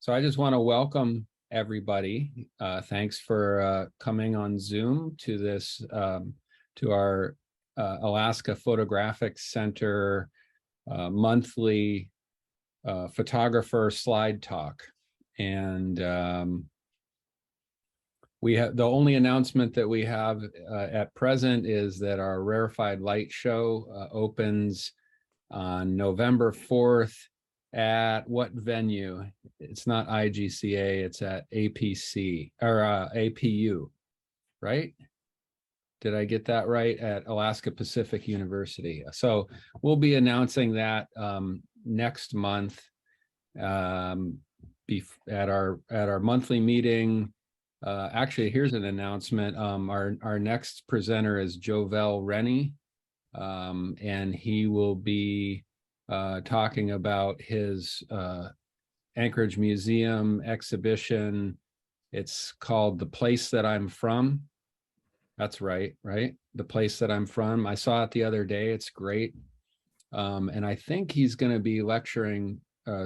So I just want to welcome everybody. Thanks for coming on Zoom to this, to our Alaska Photographic Center monthly photographer slide talk. And we have the only announcement that we have at present is that our Rarefied Light show opens on November 4th at what venue? It's not IGCA, it's at APC or APU, right? Did I get that right? At Alaska Pacific University. So we'll be announcing that next month at our monthly meeting. Actually, here's an announcement. Our next presenter is Jovel Rennie, and he will be talking about his Anchorage Museum exhibition. It's called The Place That I'm From. That's right? The Place That I'm From. I saw it the other day. It's great. And I think he's going to be lecturing,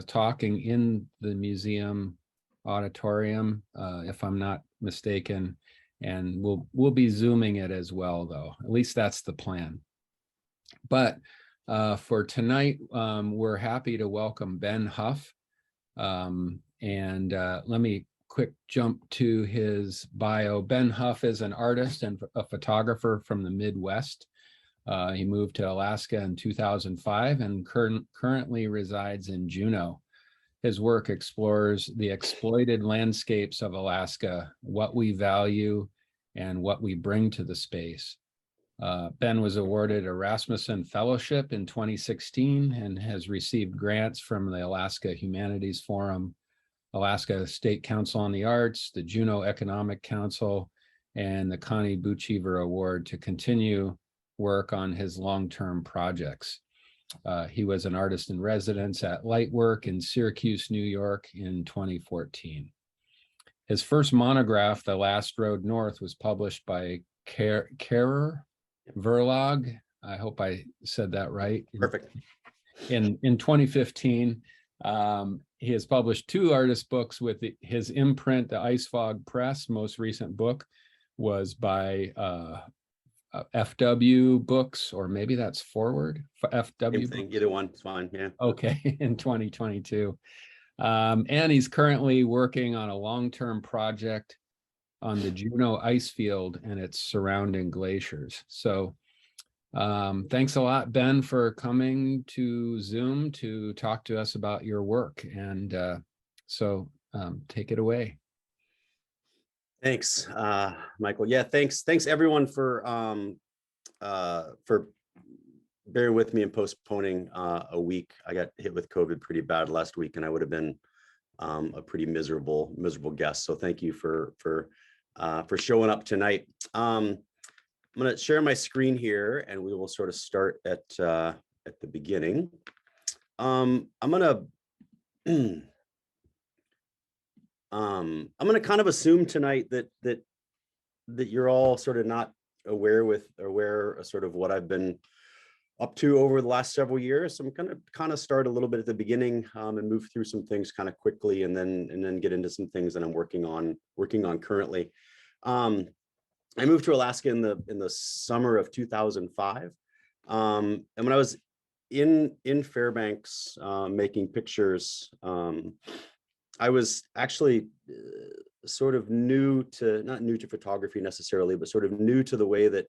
talking in the museum auditorium, if I'm not mistaken. And we'll be Zooming it as well, though. At least that's the plan. But for tonight, we're happy to welcome Ben Huff. And let me quick jump to his bio. Ben Huff is an artist and a photographer from the Midwest. He moved to Alaska in 2005 and currently resides in Juneau. His work explores the exploited landscapes of Alaska, what we value, and what we bring to the space. Ben was awarded a Rasmuson Fellowship in 2016 and has received grants from the Alaska Humanities Forum, Alaska State Council on the Arts, the Juneau Economic Council, and the Connie Bouchiver Award to continue work on his long-term projects. He was an artist in residence at Lightwork in Syracuse, New York in 2014. His first monograph, The Last Road North, was published by Kehrer Verlag. I hope I said that right. Perfect. In 2015, he has published two artist books with his imprint, the Ice Fog Press. Most recent book was by FW Books, or maybe that's Forward for FW. Either one, it's fine. Yeah. Okay, in 2022. And he's currently working on a long-term project on the Juneau ice field and its surrounding glaciers. So thanks a lot, Ben, for coming to Zoom to talk to us about your work. And so take it away. Thanks, Michael. Yeah, thanks everyone for bearing with me and postponing a week. I got hit with COVID pretty bad last week, and I would have been a pretty miserable guest. So thank you for showing up tonight. I'm going to share my screen here, and we will sort of start at the beginning. I'm going to kind of assume tonight that you're all sort of not aware of sort of what I've been up to over the last several years. So I'm going to kind of start a little bit at the beginning and move through some things kind of quickly, and then get into some things that I'm working on currently. I moved to Alaska in the summer of 2005, and when I was in Fairbanks making pictures, I was actually sort of not new to photography necessarily, but sort of new to the way that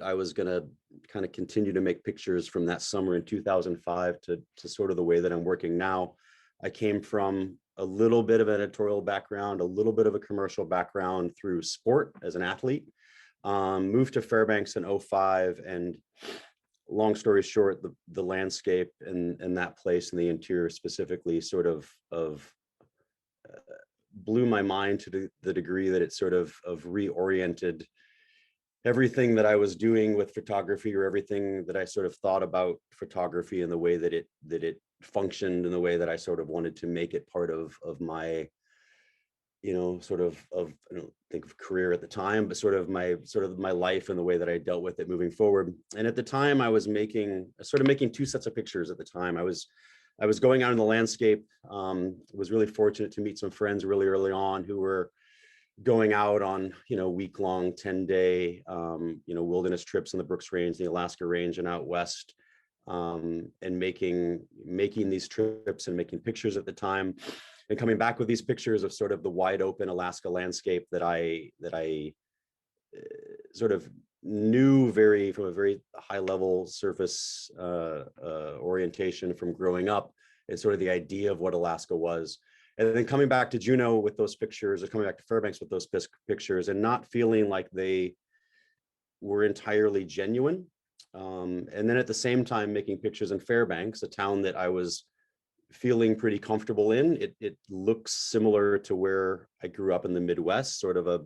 I was going to kind of continue to make pictures from that summer in 2005 to sort of the way that I'm working now. I came from a little bit of an editorial background, a little bit of a commercial background through sport as an athlete, moved to Fairbanks in 2005, and long story short, the landscape and that place and the interior specifically sort of blew my mind to the degree that it sort of reoriented everything that I was doing with photography, or everything that I sort of thought about photography, and the way that it functioned, and the way that I sort of wanted to make it part of my, sort of I don't think of career at the time, but sort of my life and the way that I dealt with it moving forward. And at the time I was making two sets of pictures at the time. I was I was going out in the landscape, was really fortunate to meet some friends really early on who were going out on, week-long 10-day, wilderness trips in the Brooks Range, the Alaska Range, and out west, and making these trips and making pictures at the time, and coming back with these pictures of sort of the wide open Alaska landscape that I sort of knew from a very high level surface orientation from growing up, and sort of the idea of what Alaska was. And then coming back to Juneau with those pictures, or coming back to Fairbanks with those pictures, and not feeling like they were entirely genuine. And then at the same time, making pictures in Fairbanks, a town that I was feeling pretty comfortable in. It looks similar to where I grew up in the Midwest, sort of a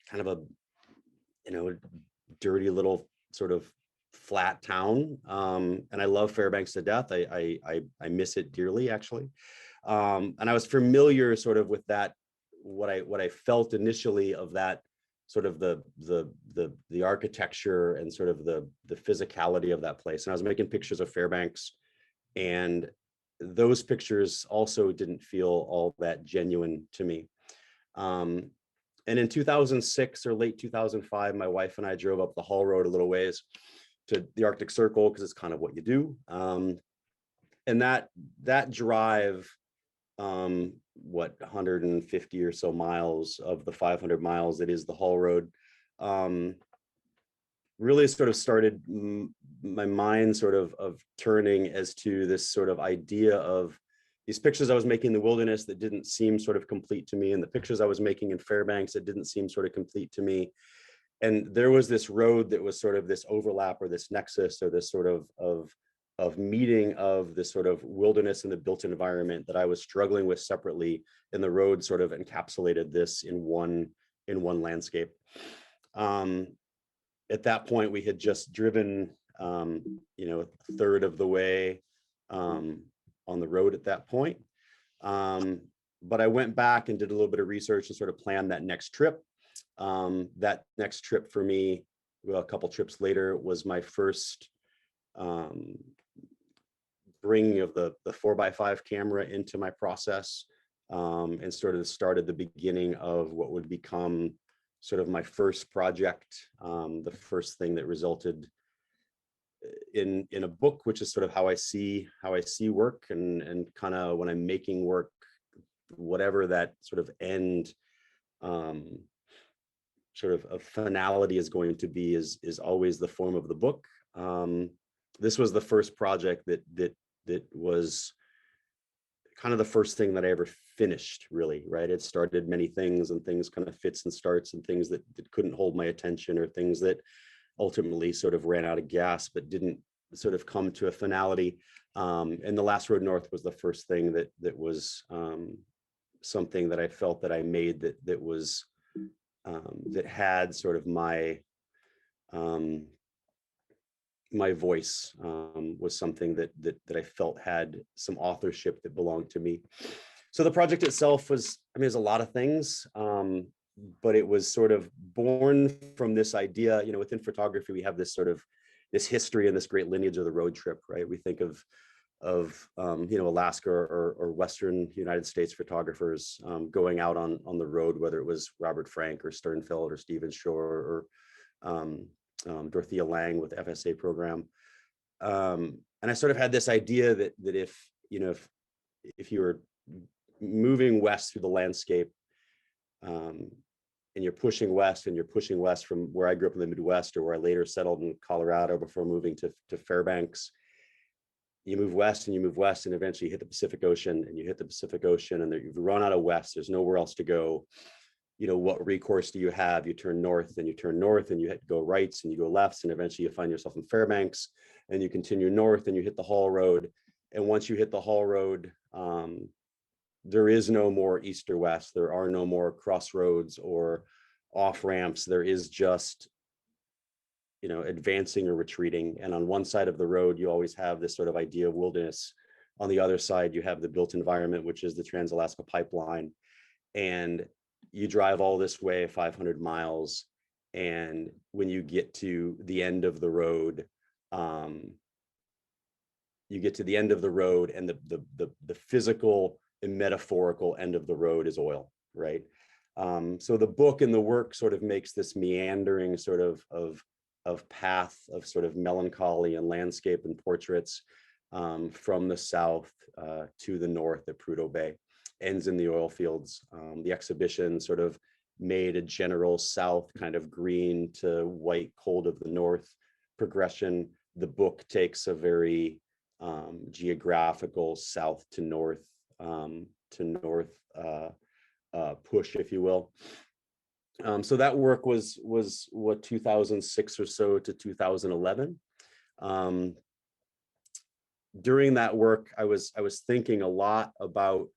kind of a, dirty little sort of flat town. And I love Fairbanks to death. I miss it dearly, actually. And I was familiar sort of with that, what I felt initially of that sort of the architecture and sort of the physicality of that place. And I was making pictures of Fairbanks, and those pictures also didn't feel all that genuine to me. And in 2006 or late 2005, my wife and I drove up the Haul Road a little ways to the Arctic Circle, because it's kind of what you do. And that drive, 150 or so miles of the 500 miles that is the Haul Road, really sort of started my mind sort of turning as to this sort of idea of these pictures I was making in the wilderness that didn't seem sort of complete to me, and the pictures I was making in Fairbanks that didn't seem sort of complete to me. And there was this road that was sort of this overlap, or this nexus, or this sort of meeting of this sort of wilderness and the built environment that I was struggling with separately, and the road sort of encapsulated this in one landscape. At that point, we had just driven, a third of the way on the road at that point. But I went back and did a little bit of research and sort of planned that next trip. That next trip for me, well, a couple trips later, was my first bringing of the 4x5 camera into my process, and sort of started the beginning of what would become sort of my first project, the first thing that resulted in a book, which is sort of how I see work, and kind of when I'm making work, whatever that sort of end sort of a finality is going to be, is always the form of the book. This was the first project that was kind of the first thing that I ever finished, really, right? It started many things, and things kind of fits and starts, and things that couldn't hold my attention, or things that ultimately sort of ran out of gas but didn't sort of come to a finality. And The Last Road North was the first thing that was something that I felt that I made that was that had sort of my my voice, was something that I felt had some authorship that belonged to me. So the project itself was, there's a lot of things, but it was sort of born from this idea, within photography, we have this sort of this history and this great lineage of the road trip, right? We think of Alaska or Western United States photographers going out on the road, whether it was Robert Frank or Sternfeld or Stephen Shore or Dorothea Lange with FSA program. And I sort of had this idea that if you were moving west through the landscape, and you're pushing west from where I grew up in the Midwest, or where I later settled in Colorado before moving to Fairbanks, you move west, and eventually you hit the Pacific Ocean, and you've run out of west. There's nowhere else to go. What recourse do you have? You turn north, and you go rights, and you go lefts, and eventually you find yourself in Fairbanks, and you continue north, and you hit the Haul Road. And once you hit the Haul Road, there is no more east or west. There are no more crossroads or off ramps. There is just, advancing or retreating. And on one side of the road, you always have this sort of idea of wilderness. On the other side, you have the built environment, which is the Trans-Alaska Pipeline. And you drive all this way, 500 miles. And when you get to the end of the road, you get to the end of the road, and the physical and metaphorical end of the road is oil, right? So the book and the work sort of makes this meandering sort of path of sort of melancholy and landscape and portraits from the south to the north at Prudhoe Bay, ends in the oil fields. The exhibition sort of made a general south kind of green to white cold of the north progression. The book takes a very geographical south to north push, if you will. So that work was what, 2006 or so to 2011. During that work, I was thinking a lot about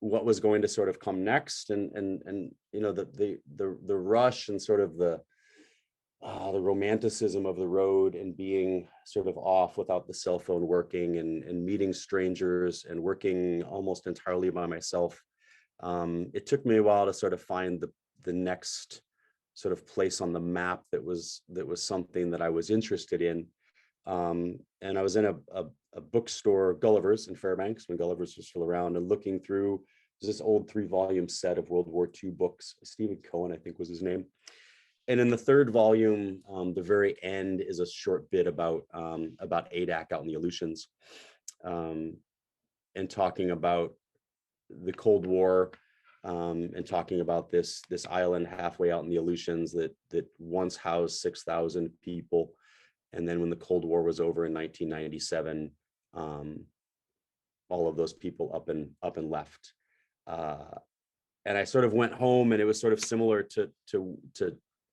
what was going to sort of come next, and you know, the rush and sort of the romanticism of the road, and being sort of off without the cell phone working, and meeting strangers and working almost entirely by myself. It took me a while to sort of find the next sort of place on the map that was something that I was interested in. And I was in a bookstore, Gulliver's in Fairbanks, when Gulliver's was still around, and looking through this old 3-volume set of World War II books. Stephen Cohen, I think, was his name. And in the 3rd volume, the very end is a short bit about ADAC out in the Aleutians, and talking about the Cold War, and talking about this island halfway out in the Aleutians that once housed 6,000 people. And then when the Cold War was over in 1997, all of those people up and left. And I sort of went home, and it was sort of similar to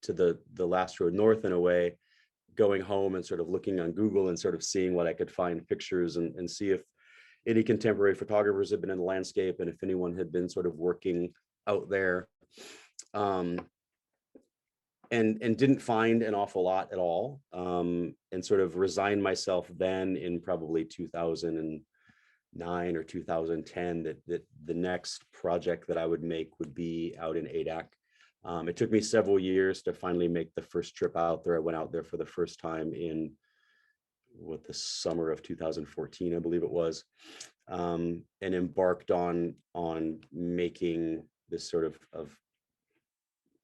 the Last Road North in a way, going home and sort of looking on Google and sort of seeing what I could find pictures, and see if any contemporary photographers had been in the landscape, and if anyone had been sort of working out there. And didn't find an awful lot at all, and sort of resigned myself then in probably 2009 or 2010 that the next project that I would make would be out in ADAC. It took me several years to finally make the first trip out there. I went out there for the first time in the summer of 2014, I believe it was, and embarked on making this sort of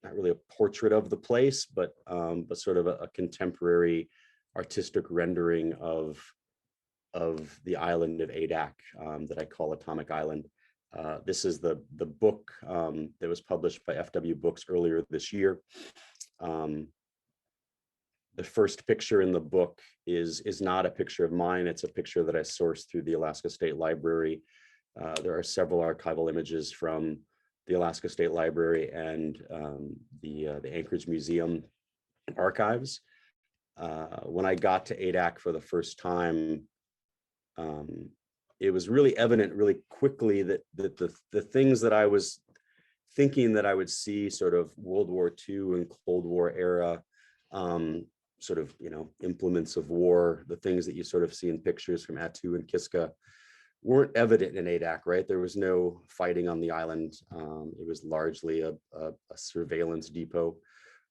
not really a portrait of the place, but sort of a contemporary artistic rendering of the island of ADAC, that I call Atomic Island. This is the book that was published by FW Books earlier this year. The first picture in the book is not a picture of mine. It's a picture that I sourced through the Alaska State Library. There are several archival images from the Alaska State Library and the Anchorage Museum archives. When I got to ADAC for the first time, it was really evident really quickly that the things that I was thinking that I would see sort of World War II and Cold War era, sort of, you know, implements of war, the things that you sort of see in pictures from Attu and Kiska, weren't evident in ADAC, right? There was no fighting on the island. It was largely a surveillance depot.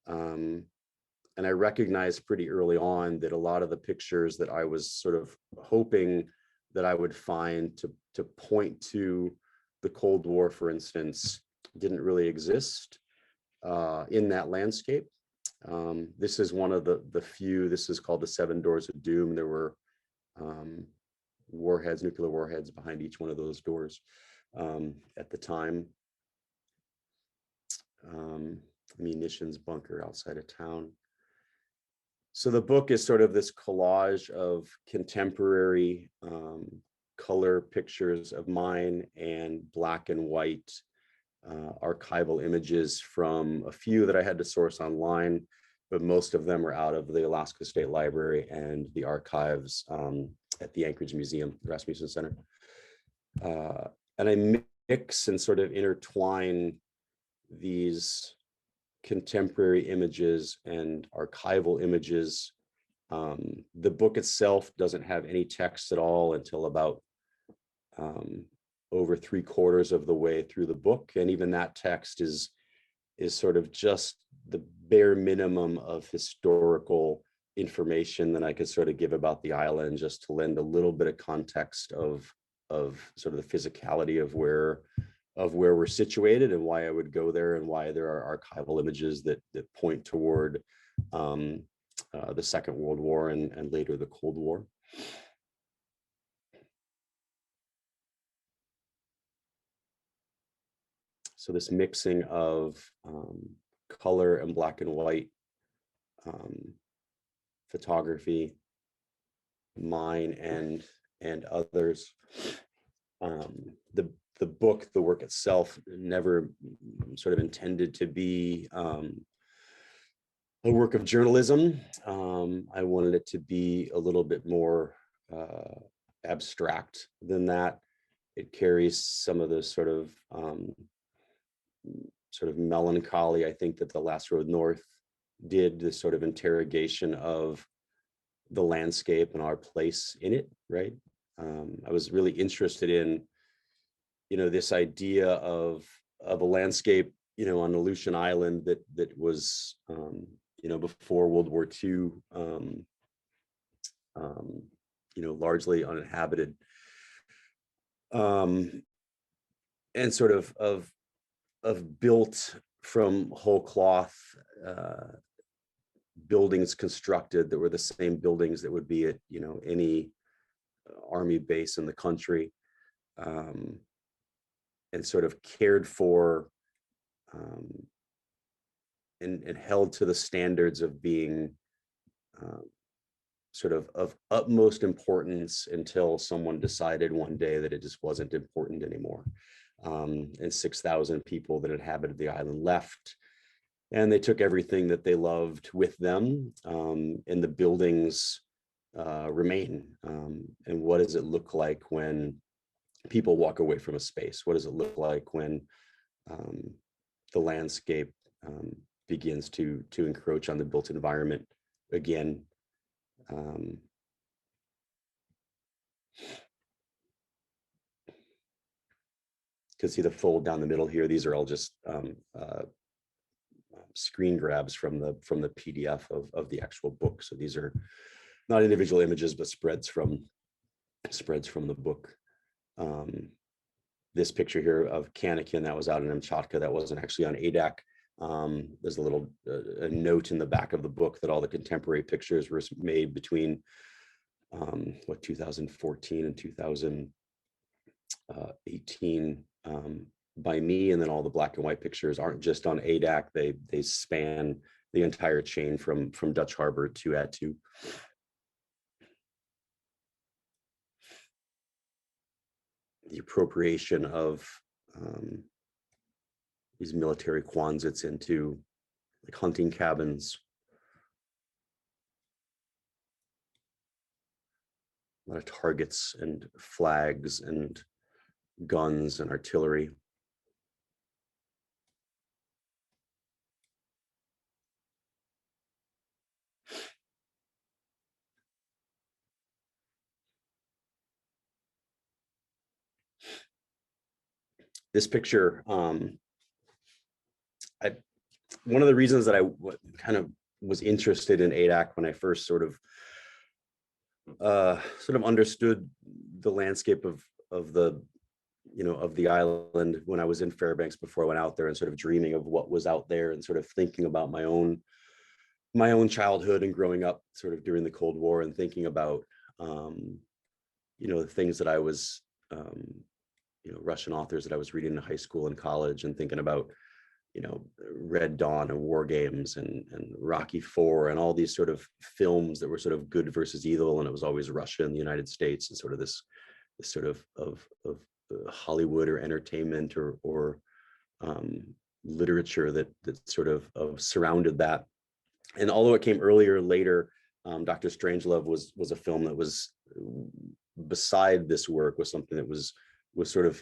And I recognized pretty early on that a lot of the pictures that I was sort of hoping that I would find to point to the Cold War, for instance, didn't really exist in that landscape. This is one of the few. This is called the 7 Doors of Doom. There were warheads, nuclear warheads behind each one of those doors at the time. Munitions bunker outside of town. So the book is sort of this collage of contemporary color pictures of mine and black and white archival images from a few that I had to source online, but most of them are out of the Alaska State Library and the archives at the Anchorage Museum, the Rasmuson Center. And I mix and sort of intertwine these contemporary images and archival images. The book itself doesn't have any text at all until about over 3/4 of the way through the book. And even that text is sort of just the bare minimum of historical information that I could sort of give about the island, just to lend a little bit of context of sort of the physicality of where we're situated and why I would go there, and why there are archival images that point toward the Second World War and later the Cold War. So this mixing of color and black and white photography, mine and others. The book, the work itself, never sort of intended to be a work of journalism. I wanted it to be a little bit more abstract than that. It carries some of the sort of melancholy, I think, that The Last Road North did, this sort of interrogation of the landscape and our place in it, right? I was really interested in, this idea of a landscape, on Aleutian Island that was, before World War II, largely uninhabited, and sort of built from whole cloth, buildings constructed that were the same buildings that would be at any army base in the country, and sort of cared for and held to the standards of being sort of utmost importance until someone decided one day that it just wasn't important anymore. And 6,000 people that inhabited the island left, and they took everything that they loved with them, and the buildings remain. And what does it look like when people walk away from a space? What does it look like when the landscape begins to encroach on the built environment again? You can see the fold down the middle here. These are all just screen grabs from the PDF of the actual book. So these are not individual images, but spreads from the book. This picture here of Kanakin, that was out in Amchatka, that wasn't actually on ADAC. There's a little a note in the back of the book that all the contemporary pictures were made between 2014 and 2018 by me, and then all the black and white pictures aren't just on ADAC. They span the entire chain from Dutch Harbor to Attu. The appropriation of these military quonsets into like hunting cabins. A lot of targets and flags and guns and artillery. This picture, one of the reasons that I kind of was interested in ADAC when I first sort of understood the landscape of the island when I was in Fairbanks before I went out there, and sort of dreaming of what was out there, and sort of thinking about my own childhood and growing up sort of during the Cold War, and thinking about the things that I was Russian authors that I was reading in high school and college, and thinking about Red Dawn and War Games and Rocky IV and all these sort of films that were sort of good versus evil, and it was always Russia and the United States, and sort of this sort of Hollywood or entertainment or literature that sort of surrounded that. And although it came earlier, later, Dr. Strangelove was a film that was beside this work, was something that was sort of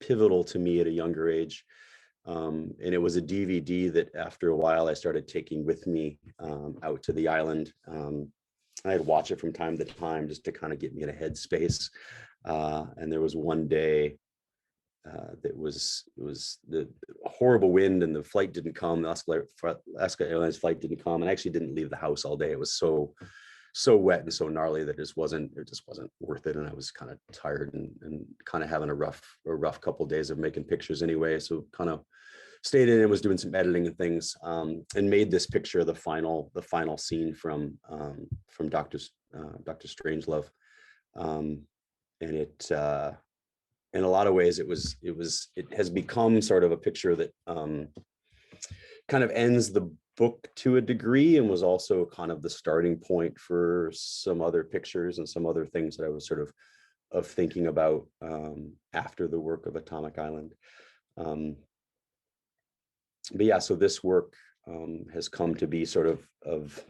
pivotal to me at a younger age. And it was a DVD that after a while I started taking with me out to the island. I'd watch it from time to time just to kind of get me in a headspace. And there was one day it was the horrible wind, and the flight didn't come. The Alaska Airlines flight didn't come, and I actually didn't leave the house all day. It was so wet and so gnarly that it just wasn't worth it. And I was kind of tired and kind of having a rough couple of days of making pictures anyway. So kind of stayed in and was doing some editing and things, and made this picture the final scene from Dr. Strangelove. And it in a lot of ways it has become sort of a picture that kind of ends the book to a degree, and was also kind of the starting point for some other pictures and some other things that I was sort of thinking about after the work of Atomic Island. But yeah, so this work has come to be sort of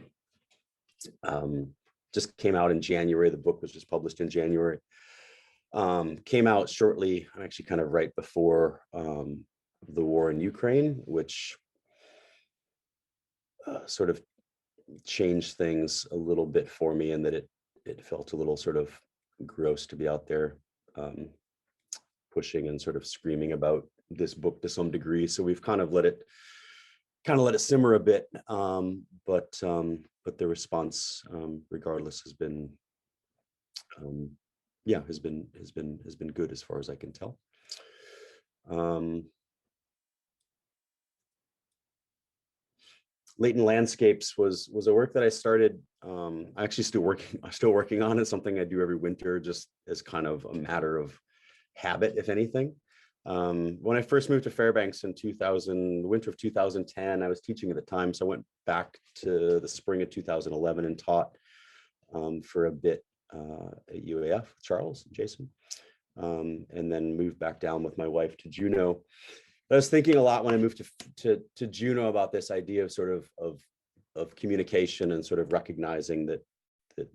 just came out in January. The book was just published in January. Came out shortly, actually kind of right before the war in Ukraine, which sort of changed things a little bit for me, and that it felt a little sort of gross to be out there pushing and sort of screaming about this book to some degree. So we've kind of let it simmer a bit, but the response, regardless, has been good as far as I can tell. Latent Landscapes was a work that I started. I'm actually still working on it. Something I do every winter, just as kind of a matter of habit, if anything. When I first moved to Fairbanks in the winter of 2010, I was teaching at the time, so I went back to the spring of 2011 and taught for a bit at UAF, Charles and Jason, and then moved back down with my wife to Juneau. I was thinking a lot when I moved to Juneau about this idea of sort of communication, and sort of recognizing that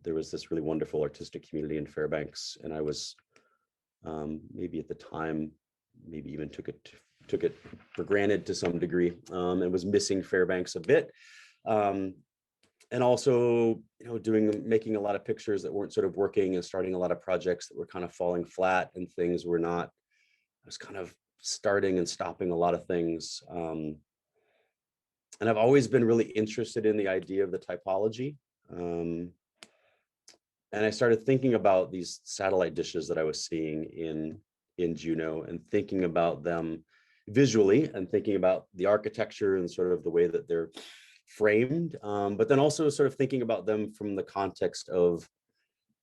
there was this really wonderful artistic community in Fairbanks, and I was maybe at the time, maybe even took it for granted to some degree, and was missing Fairbanks a bit, and also making a lot of pictures that weren't sort of working, and starting a lot of projects that were kind of falling flat, and things were not. I was kind of starting and stopping a lot of things. And I've always been really interested in the idea of the typology. And I started thinking about these satellite dishes that I was seeing in Juneau, and thinking about them visually, and thinking about the architecture and sort of the way that they're framed, but then also sort of thinking about them from the context of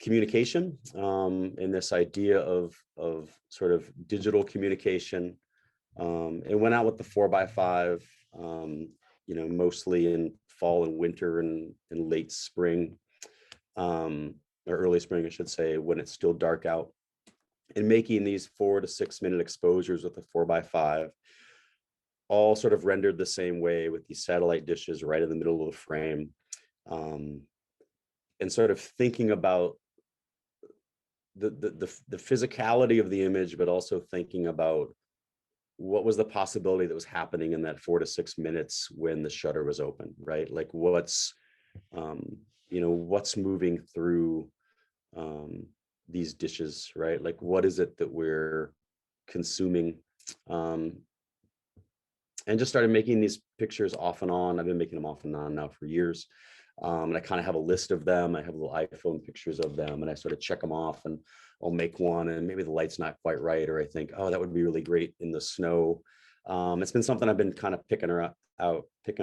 communication, and this idea of sort of digital communication. It went out with the 4x5, mostly in fall and winter and late spring, or early spring, I should say, when it's still dark out, and making these 4 to 6 minute exposures with the 4x5, all sort of rendered the same way, with these satellite dishes right in the middle of the frame, and sort of thinking about the physicality of the image, but also thinking about what was the possibility that was happening in that 4 to 6 minutes when the shutter was open, right? Like what's moving through these dishes, right? Like what is it that we're consuming? And just started making these pictures off and on. I've been making them off and on now for years. And I kind of have a list of them. I have little iPhone pictures of them, and I sort of check them off, and I'll make one, and maybe the light's not quite right, or I think, oh, that would be really great in the snow. It's been something I've been kind of picking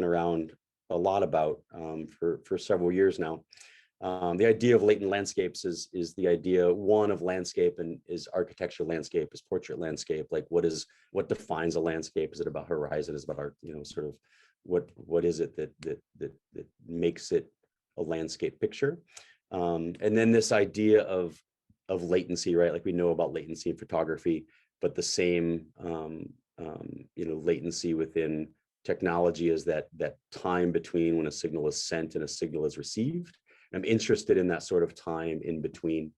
around a lot about for several years now. The idea of latent landscapes is the idea, one, of landscape, and is architecture landscape, is portrait landscape. Like what defines a landscape? Is it about horizon? Is it about art, sort of what is it that makes it a landscape picture? And then this idea of latency, right? Like we know about latency in photography, but the same latency within technology is that time between when a signal is sent and a signal is received. I'm interested in that sort of time in between.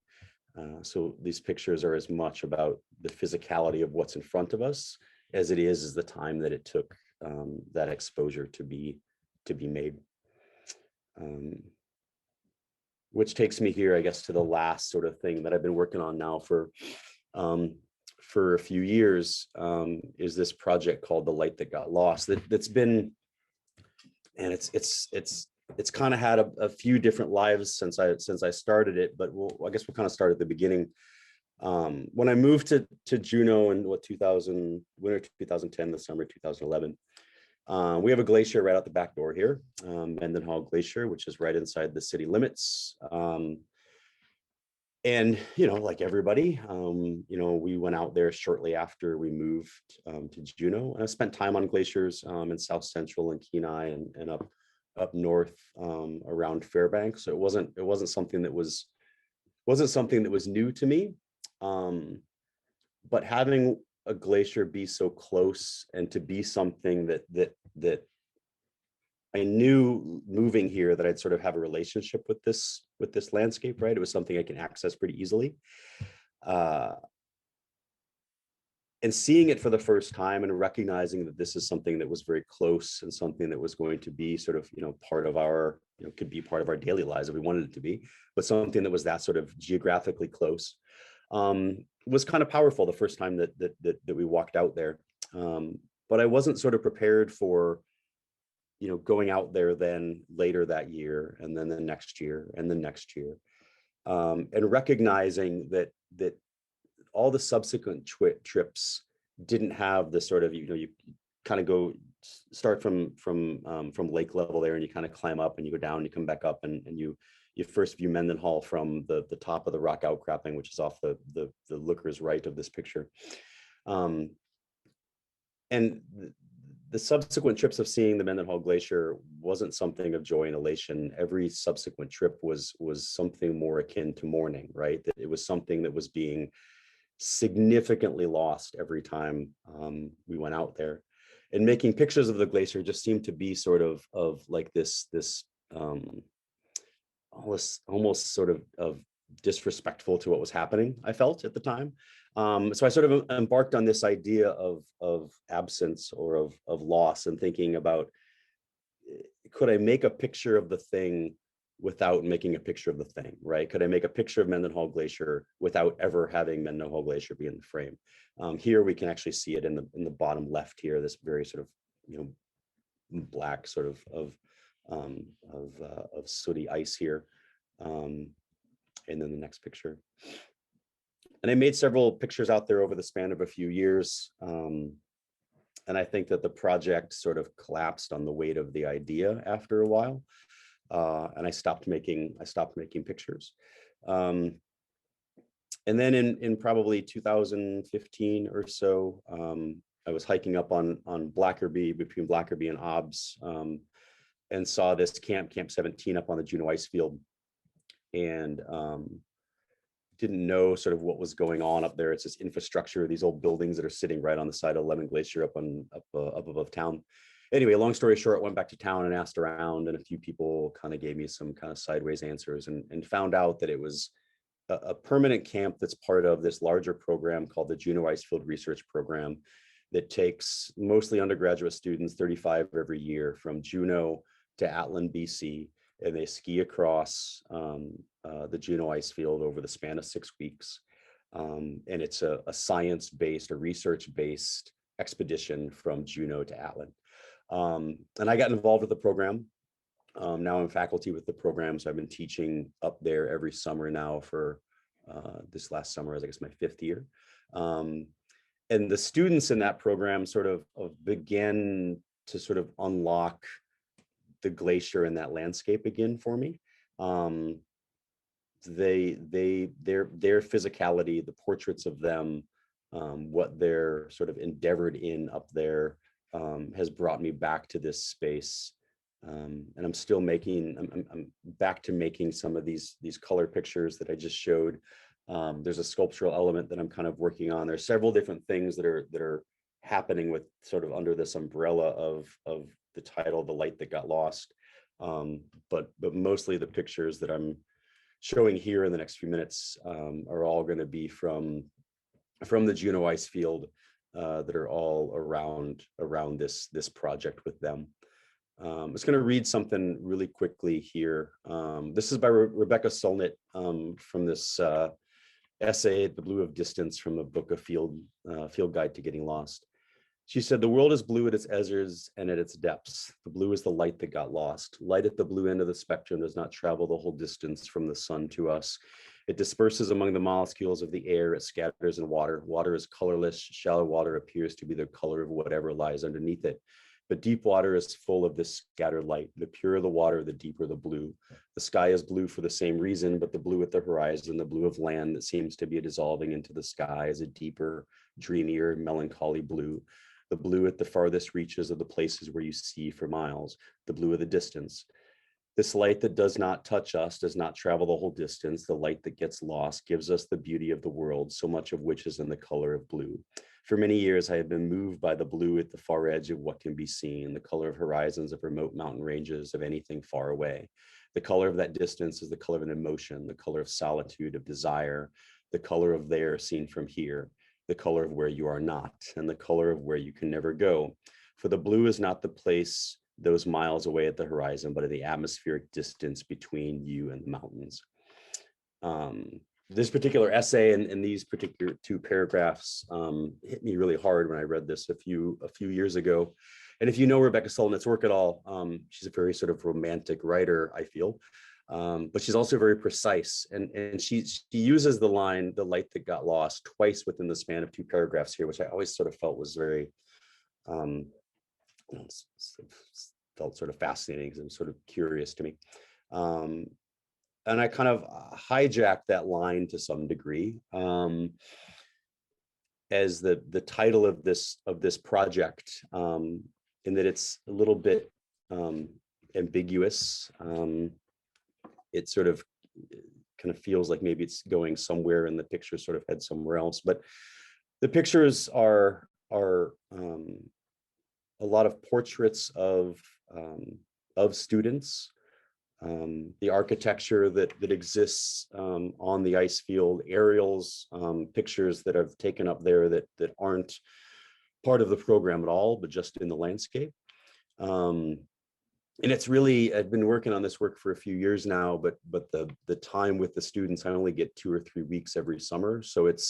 So these pictures are as much about the physicality of what's in front of us as it is the time that it took that exposure to be made. Which takes me here, I guess, to the last sort of thing that I've been working on now for for a few years is this project called The Light That Got Lost. That's been, and it's kind of had a few different lives since I started it, but I guess we'll kind of start at the beginning. When I moved to Juneau in winter 2010, the summer 2011, we have a glacier right out the back door here, Mendenhall Glacier, which is right inside the city limits. And, like everybody, we went out there shortly after we moved to Juneau, and I spent time on glaciers in South Central and Kenai and up north around Fairbanks. So it wasn't something that was new to me. But having a glacier be so close and to be something that I knew moving here that I'd sort of have a relationship with this landscape, right? It was something I can access pretty easily. And seeing it for the first time and recognizing that this is something that was very close and something that was going to be sort of, part of our, could be part of our daily lives if we wanted it to be, but something that was that sort of geographically close, was kind of powerful the first time that we walked out there. But I wasn't sort of prepared for, going out there then later that year, and then the next year and the next year, and recognizing that all the subsequent trips didn't have the sort of, you kind of start from lake level there, and you kind of climb up and you go down and you come back up, and you first view Mendenhall from the top of the rock outcropping, which is off the looker's right of this picture. And the subsequent trips of seeing the Mendenhall Glacier wasn't something of joy and elation. Every subsequent trip was something more akin to mourning, right? That it was something that was being significantly lost every time we went out there. And making pictures of the glacier just seemed to be sort of like this almost sort of disrespectful to what was happening, I felt at the time. So I sort of embarked on this idea of absence or of loss, and thinking about, could I make a picture of the thing without making a picture of the thing, right? Could I make a picture of Mendenhall Glacier without ever having Mendenhall Glacier be in the frame? Here we can actually see it in the bottom left here, this very sort of, black sort of sooty ice here. And then the next picture. And I made several pictures out there over the span of a few years. And I think that the project sort of collapsed on the weight of the idea after a while. And I stopped making pictures. And then in probably 2015 or so, I was hiking up on Blackerby, between Blackerby and Obbs, and saw this Camp 17 up on the Juneau ice field, and didn't know sort of what was going on up there. It's this infrastructure, these old buildings that are sitting right on the side of Lemon Glacier up above town. Anyway, long story short, went back to town and asked around, and a few people kind of gave me some kind of sideways answers, and found out that it was a permanent camp that's part of this larger program called the Juneau Icefield Research Program, that takes mostly undergraduate students, 35 every year, from Juneau to Atlin, BC, and they ski across the Juneau Icefield over the span of 6 weeks. And it's a science-based, a research-based expedition from Juneau to Atlin. And I got involved with the program. Now I'm faculty with the program, so I've been teaching up there every summer now for this last summer is, I guess, my 5th year. And the students in that program sort of began to sort of unlock the glacier and that landscape again for me. Their physicality, the portraits of them, what they're sort of endeavored in up there, has brought me back to this space. And I'm still I'm back to making some of these color pictures that I just showed. There's a sculptural element that I'm kind of working on. There's several different things that are happening with sort of under this umbrella of the title, The Light That Got Lost. But mostly the pictures that I'm showing here in the next few minutes are all going to be from the Juneau Icefield, that are all around this project with them. I'm just going to read something really quickly here. This is by Rebecca Solnit, from this essay, The Blue of Distance, from a book of Field Guide to Getting Lost. She said, the world is blue at its edges and at its depths. The blue is the light that got lost. Light at the blue end of the spectrum does not travel the whole distance from the sun to us. It disperses among the molecules of the air. It scatters in water. Water is colorless. Shallow water appears to be the color of whatever lies underneath it. But deep water is full of this scattered light. The purer the water, the deeper the blue. The sky is blue for the same reason, but the blue at the horizon, the blue of land that seems to be dissolving into the sky, is a deeper, dreamier, melancholy blue. The blue at the farthest reaches of the places where you see for miles, the blue of the distance. This light that does not touch us, does not travel the whole distance. The light that gets lost gives us the beauty of the world, so much of which is in the color of blue. For many years, I have been moved by the blue at the far edge of what can be seen, the color of horizons, of remote mountain ranges, of anything far away. The color of that distance is the color of an emotion, the color of solitude, of desire, the color of there seen from here, the color of where you are not, and the color of where you can never go. For the blue is not the place those miles away at the horizon, but at the atmospheric distance between you and the mountains. This particular essay and these particular two paragraphs hit me really hard when I read this a few years ago. And if you know Rebecca Solnit's work at all, she's a very sort of romantic writer, I feel. But she's also very precise, and she uses the line, the light that got lost, twice within the span of two paragraphs here, which I always sort of felt was very, felt sort of fascinating, because it was sort of curious to me. And I kind of hijacked that line to some degree as the title of this project, in that it's a little bit ambiguous. It sort of kind of feels like maybe it's going somewhere and the pictures sort of head somewhere else. But the pictures are a lot of portraits of students, the architecture that exists on the ice field, aerials, pictures that I've taken up there that aren't part of the program at all, but just in the landscape. And it's really, I've been working on this work for a few years now, but the time with the students, I only get 2 or 3 weeks every summer. So it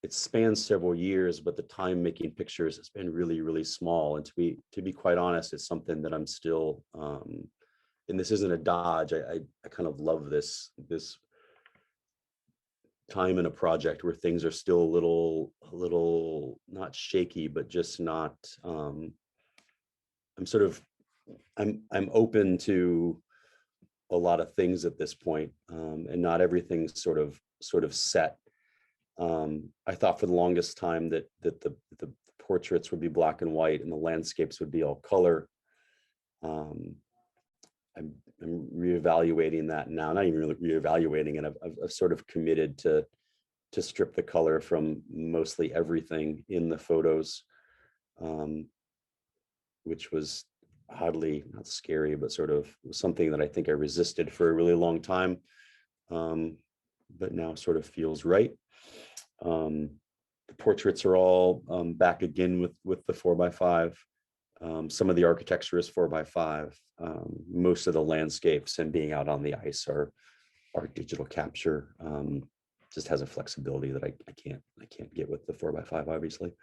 spans several years, but the time making pictures has been really, really small. And to be quite honest, it's something that I'm still, and this isn't a dodge. I kind of love this time in a project where things are still a little not shaky, but just not, I'm open to a lot of things at this point, and not everything's sort of set. I thought for the longest time that the portraits would be black and white and the landscapes would be all color. I'm reevaluating that now, not even really reevaluating it. I've sort of committed to strip the color from mostly everything in the photos, which was oddly not scary, but sort of something that I think I resisted for a really long time, but now sort of feels right. The portraits are all back again with the 4x5. Some of the architecture is 4x5. Most of the landscapes and being out on the ice are digital capture. Just has a flexibility that I can't get with the 4x5, obviously.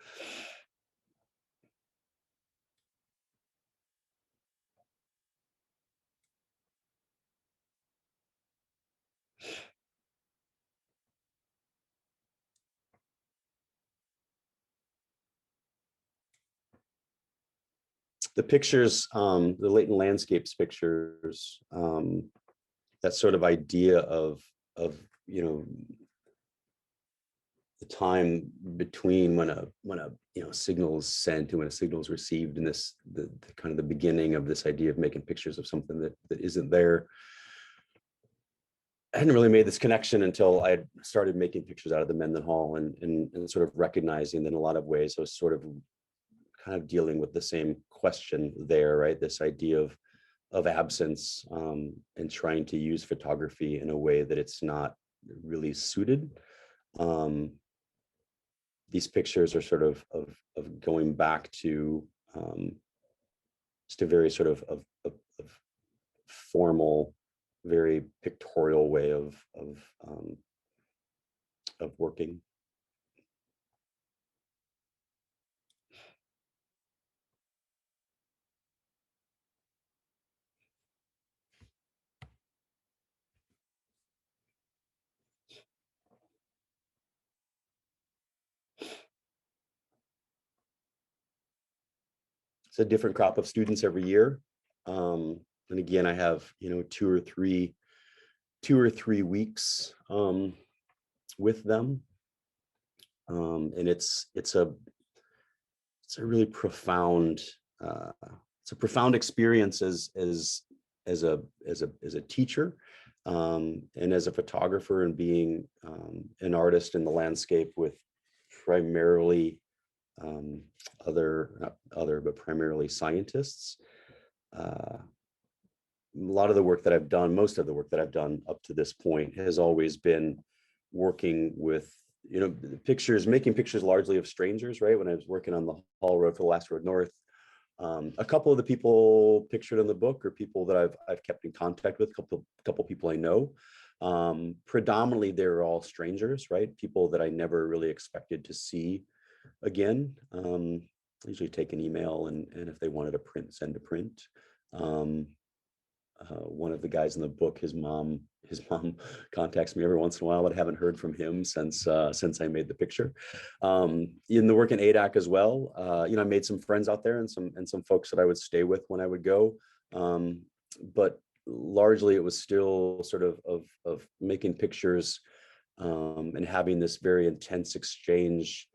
The pictures, the latent landscapes pictures, that sort of idea of the time between when a signal is sent and when a signal is received, and this the kind of the beginning of this idea of making pictures of something that isn't there. I hadn't really made this connection until I started making pictures out of the Mendenhall and sort of recognizing that in a lot of ways I was sort of kind of dealing with the same question there, right? This idea of absence, and trying to use photography in a way that it's not really suited. These pictures are sort of going back to just a very sort of formal, very pictorial way of working. It's a different crop of students every year. And again, I have, you know, two or three weeks with them. And it's a really profound, it's a profound experience as a teacher, and as a photographer, and being an artist in the landscape with primarily primarily scientists. A lot of the work that I've done, most of the work that I've done up to this point, has always been working with, you know, making pictures largely of strangers, right? When I was working on the Hall Road for the Last Road North, a couple of the people pictured in the book are people that I've kept in contact with, couple people I know. Predominantly, they're all strangers, right? People that I never really expected to see again. I usually take an email, and if they wanted a print, send a print. One of the guys in the book, his mom contacts me every once in a while, but I haven't heard from him since I made the picture. In the work in ADAC as well, you know, I made some friends out there, and some folks that I would stay with when I would go. But largely, it was still sort of making pictures, and having this very intense exchange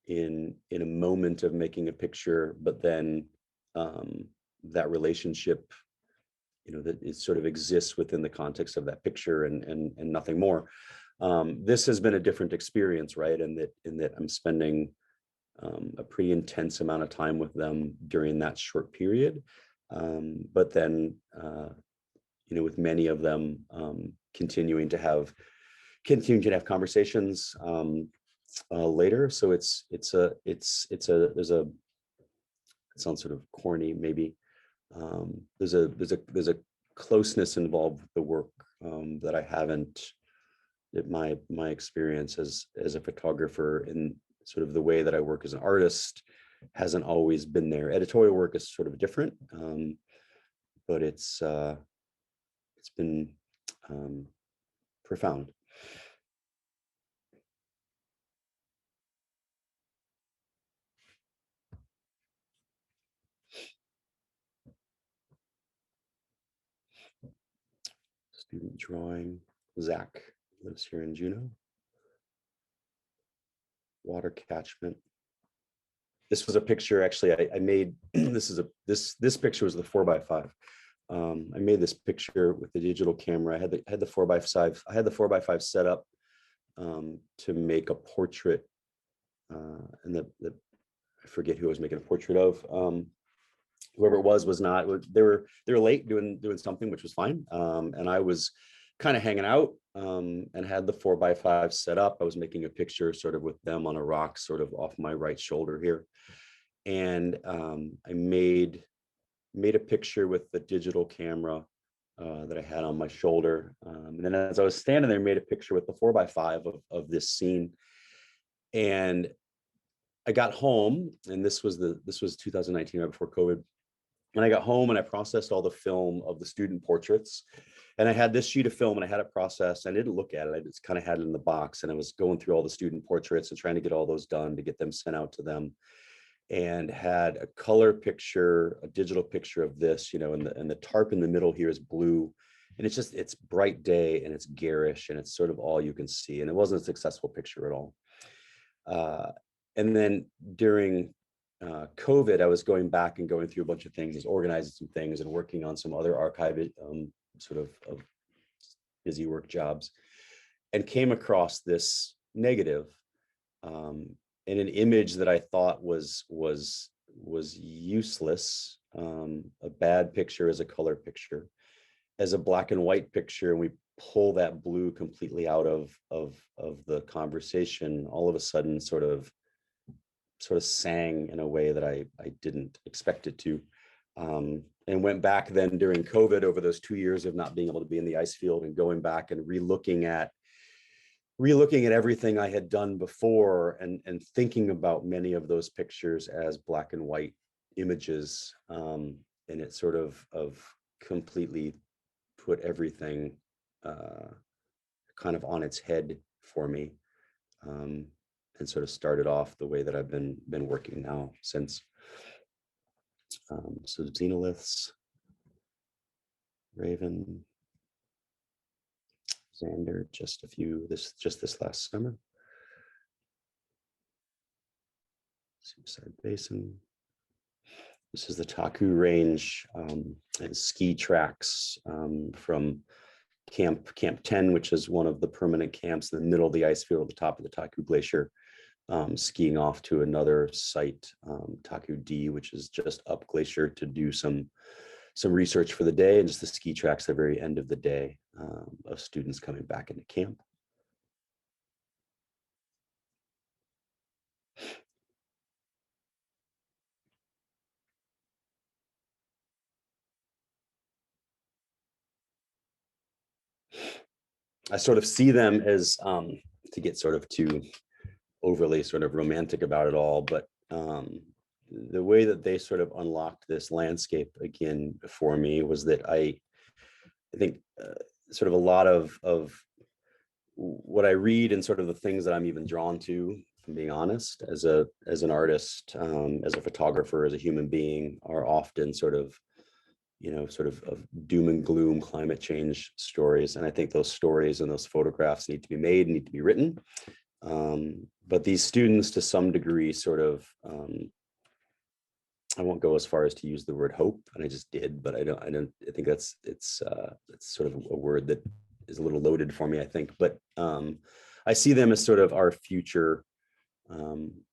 in a moment of making a picture, but then that relationship, you know, that it sort of exists within the context of that picture, and nothing more. This has been a different experience, right? In that I'm spending a pretty intense amount of time with them during that short period. But then, you know, with many of them, continuing to have conversations later. So there's it sounds sort of corny, maybe. There's a closeness involved with the work that I haven't, that my experience as a photographer, and sort of the way that I work as an artist, hasn't always been there. Editorial work is sort of different, but it's been profound. Student drawing. Zach lives here in Juneau. Water catchment. This was a picture, actually, I made. This picture was the 4x5. I made this picture with the digital camera. I had the 4x5. I had the 4x5 set up to make a portrait, and I forget who I was making a portrait of. Whoever it was not. They were late doing something, which was fine. And I was kind of hanging out, and had the 4x5 set up. I was making a picture sort of with them on a rock, sort of off my right shoulder here. And I made a picture with the digital camera that I had on my shoulder. And then as I was standing there, made a picture with the 4x5 of this scene. And I got home, and this was 2019, right before COVID. And I got home, and I processed all the film of the student portraits. And I had this sheet of film, and I had it processed. I didn't look at it. I just kind of had it in the box, and I was going through all the student portraits and trying to get all those done to get them sent out to them. And had a color picture, a digital picture of this, you know, and the tarp in the middle here is blue. And it's bright day, and it's garish, and it's sort of all you can see. And it wasn't a successful picture at all. And then during COVID, I was going back and going through a bunch of things, was organizing some things and working on some other archive sort of busy work jobs, and came across this negative, and an image that I thought was useless, a bad picture as a color picture, as a black and white picture, and we pull that blue completely out of the conversation. All of a sudden, sort of sang in a way that I didn't expect it to, and went back then during COVID, over those 2 years of not being able to be in the ice field, and going back and re-looking at re-looking at everything I had done before and thinking about many of those pictures as black and white images. And it sort of completely put everything kind of on its head for me, and sort of started off the way that I've been working now since. So xenoliths, Raven, Xander, just this last summer. Suicide Basin. This is the Taku Range and ski tracks from Camp 10, which is one of the permanent camps in the middle of the ice field at the top of the Taku Glacier, skiing off to another site, Taku D, which is just up glacier to do some research for the day, and just the ski tracks at the very end of the day of students coming back into camp. I sort of see them as, to get sort of too overly sort of romantic about it all, but the way that they sort of unlocked this landscape again for me was that I think sort of a lot of what I read and sort of the things that I'm even drawn to, if I'm being honest, as an artist, as a photographer, as a human being, are often sort of, you know, sort of doom and gloom climate change stories. And I think those stories and those photographs need to be made, need to be written. But these students, to some degree, sort of, I won't go as far as to use the word hope, and I just did, but I think it's sort of a word that is a little loaded for me, I think. But I see them as sort of our future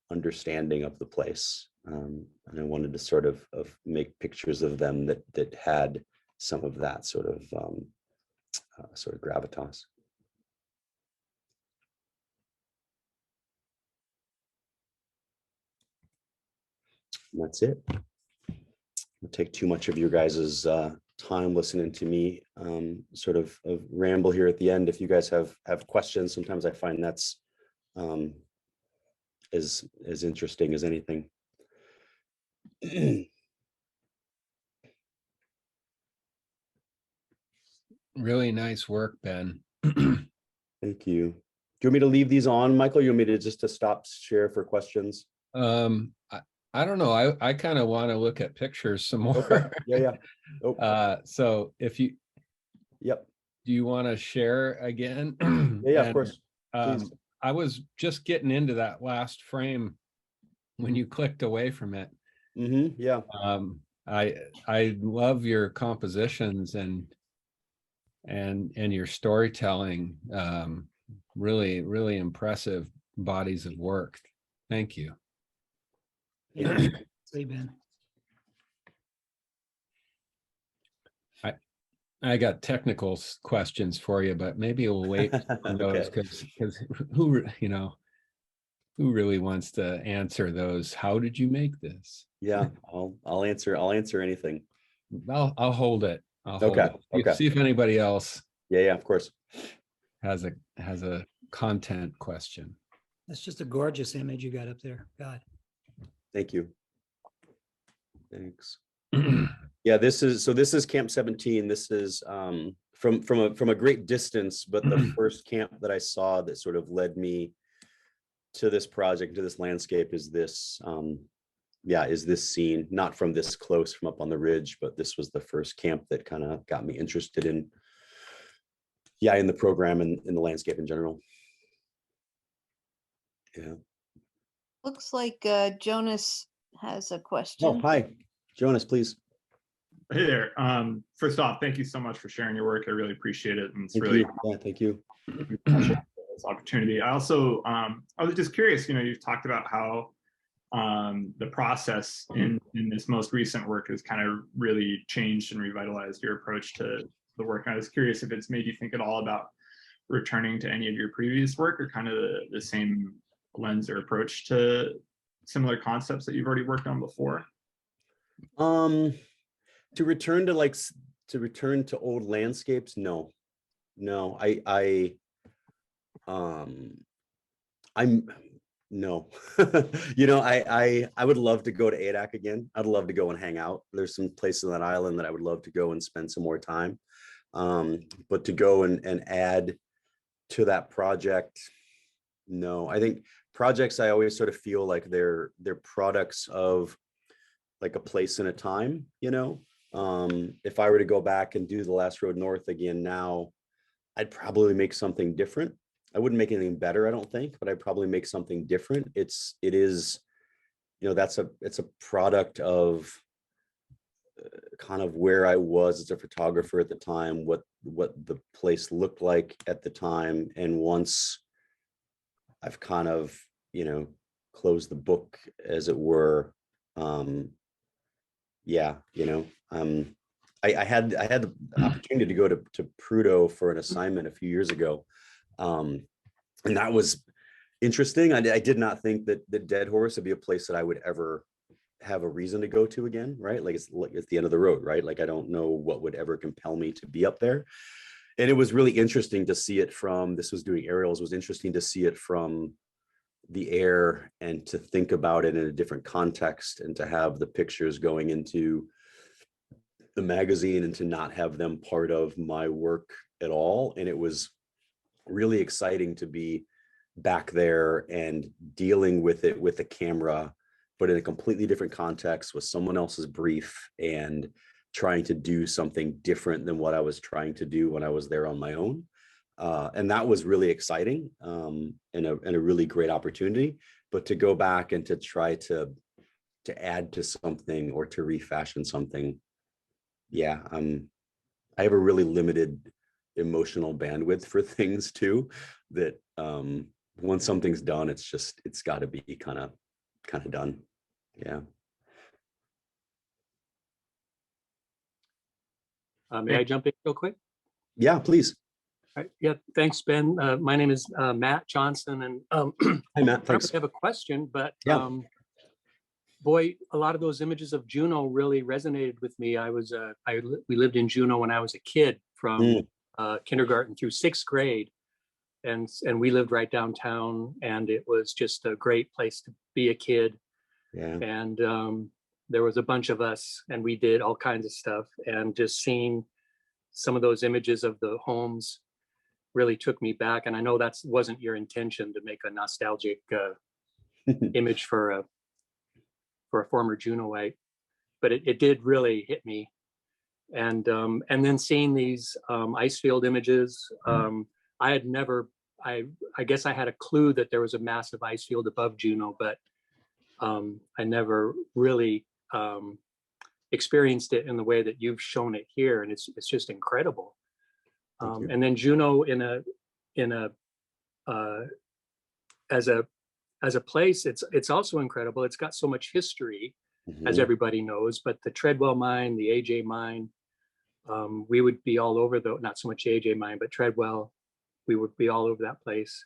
understanding of the place. And I wanted to sort of make pictures of them that had some of that sort of gravitas. And that's it. I'll take too much of your guys' time listening to me sort of ramble here at the end. If you guys have questions, sometimes I find that's as interesting as anything. Really nice work, Ben. Thank you. Do you want me to leave these on, Michael? You want me to just to stop share for questions? I don't know. I kind of want to look at pictures some more. Okay. Yeah. Oh. So if you, yep. Do you want to share again? Yeah, of course. Please. I was just getting into that last frame when you clicked away from it. Mm-hmm. Yeah. I love your compositions and your storytelling. Really impressive bodies of work. Thank you. Yeah. Hey, Ben. I got technical questions for you, but maybe we'll wait on those because who really wants to answer those? How did you make this? Yeah, I'll answer anything. I'll hold it. Okay. See if anybody else. Yeah, of course. Has a content question. That's just a gorgeous image you got up there. God. Thank you. Thanks. Yeah, this is Camp 17. This is from a great distance, but the first camp that I saw that sort of led me to this project, to this landscape, is this is this scene, not from this close from up on the ridge, but this was the first camp that kind of got me interested in the program and in the landscape in general. Yeah. Looks like Jonas has a question. Oh, hi, Jonas, please. Hey there. First off, thank you so much for sharing your work. I really appreciate it. And it's Thank really you. Yeah, thank you. this opportunity. I also, I was just curious, you've talked about how the process in this most recent work has kind of really changed and revitalized your approach to the work. And I was curious if it's made you think at all about returning to any of your previous work, or kind of the same lens or approach to similar concepts that you've already worked on before. To return to old landscapes, no. I'm no, I would love to go to ADAC again. I'd love to go and hang out. There's some places on that island that I would love to go and spend some more time. But to go and add to that project, no. I think projects, I always sort of feel like they're products of like a place and a time, if I were to go back and do The Last Road North again now, I'd probably make something different. I wouldn't make anything better, I don't think, but I'd probably make something different. It is, it's a product of kind of where I was as a photographer at the time, what the place looked like at the time. And once I've kind of, closed the book, as it were, I had the opportunity to go to Prudhoe for an assignment a few years ago. And that was interesting. I did not think that the Dead Horse would be a place that I would ever have a reason to go to again, right? Like it's the end of the road, right? Like I don't know what would ever compel me to be up there. And it was really interesting to see it from, this was doing aerials, was interesting to see it from the air and to think about it in a different context and to have the pictures going into the magazine and to not have them part of my work at all. And it was really exciting to be back there and dealing with it with a camera, but in a completely different context with someone else's brief and trying to do something different than what I was trying to do when I was there on my own. And that was really exciting, and a really great opportunity. But to go back and to try to add to something or to refashion something, I have a really limited emotional bandwidth for things too, that once something's done, it's got to be kind of done. Yeah. May I jump in real quick? Yeah, please. All right. Yeah, thanks, Ben. My name is Matt Johnson, and Hi, Matt. I Thanks. have a question, but Yeah. boy, a lot of those images of Juneau really resonated with me. We lived in Juneau when I was a kid, from kindergarten through 6th grade, and we lived right downtown, and it was just a great place to be a kid. Yeah. And there was a bunch of us, and we did all kinds of stuff, and just seeing some of those images of the homes really took me back. And I know that wasn't your intention to make a nostalgic image for a former Juneauite, but it did really hit me. And then seeing these ice field images, I had never, I guess I had a clue that there was a massive ice field above Juneau, but I never really experienced it in the way that you've shown it here, and it's just incredible. And then Juneau as a place, it's also incredible. It's got so much history, as everybody knows, but the Treadwell mine, the AJ mine, we would be all over not so much AJ mine, but Treadwell, we would be all over that place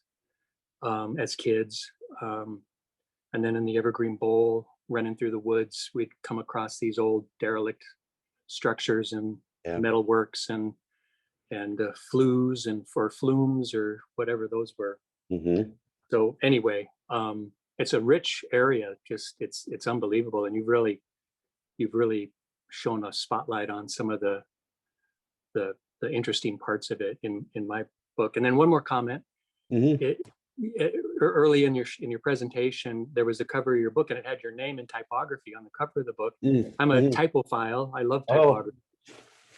as kids. And then in the Evergreen Bowl, running through the woods, we'd come across these old derelict structures and metalworks and flues and flumes or whatever those were. So anyway, it's a rich area. Just it's unbelievable, and you've really shown a spotlight on some of the interesting parts of it in my book. And then one more comment. Early in your presentation, there was a cover of your book, and it had your name in typography on the cover of the book. I'm a typophile. I love typography,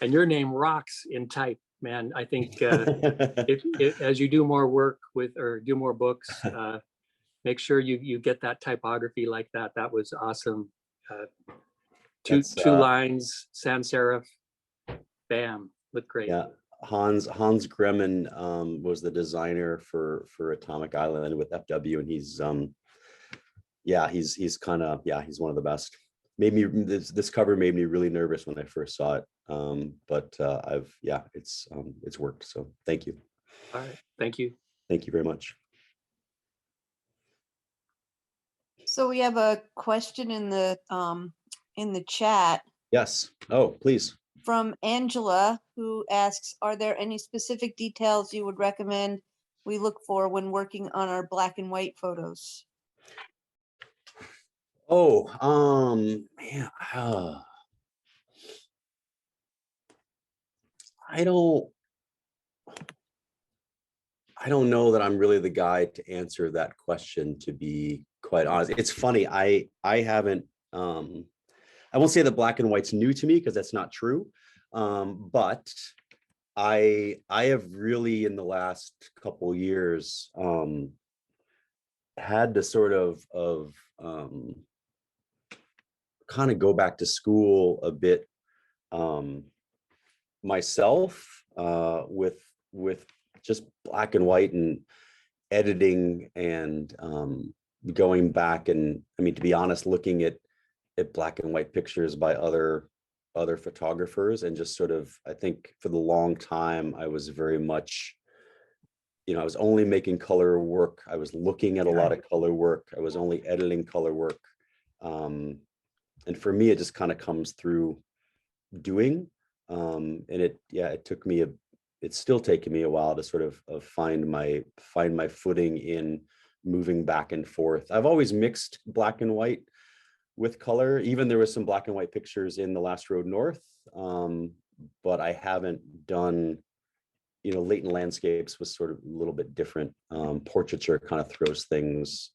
and your name rocks in type, man. I think if as you do more work or do more books, make sure you get that typography like that. That was awesome. Two lines, sans serif, bam, look great. Yeah. Hans Gremmen was the designer for Atomic Island with FW, and he's he's one of the best. This cover made me really nervous when I first saw it, but it's worked. So thank you. All right, thank you. Thank you very much. So we have a question in the chat. Yes. Oh, please. From Angela, who asks, are there any specific details you would recommend we look for when working on our black and white photos? Oh, man, I don't know that I'm really the guy to answer that question, to be quite honest. It's funny, I haven't, I won't say that black and white's new to me, because that's not true. But I have really, in the last couple years, had to sort of kind of go back to school a bit myself, with just black and white and editing, and going back, and I mean, to be honest, looking at black and white pictures by other photographers, and just sort of, I think for the long time I was very much, I was only making color work. I was looking at a lot of color work. I was only editing color work. And for me, it just kind of comes through doing. And it's still taking me a while to sort of find my footing in moving back and forth. I've always mixed black and white with color. Even there was some black and white pictures in The Last Road North, but I haven't done, latent landscapes was sort of a little bit different. Portraiture kind of throws things,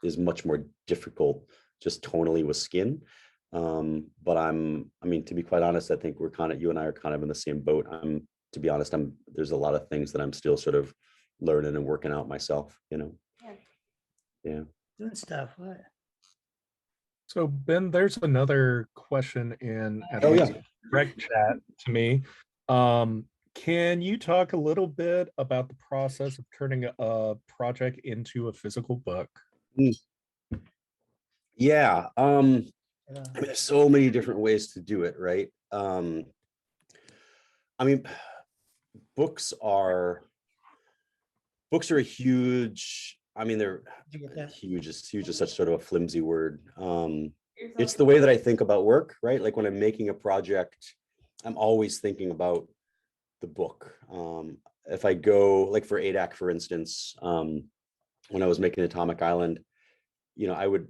is much more difficult just tonally with skin. But to be quite honest, I think you and I are kind of in the same boat. To be honest, there's a lot of things that I'm still sort of learning and working out myself, Yeah. Doing stuff. What? So Ben, there's another question in at Oh, the yeah. direct chat to me. Can you talk a little bit about the process of turning a project into a physical book? Yeah. There's so many different ways to do it, right? Books are a huge, they're Did you get that? huge is such sort of a flimsy word. It's the way that I think about work, right? Like when I'm making a project, I'm always thinking about the book. If I go, like for ADAC, for instance, when I was making Atomic Island, I would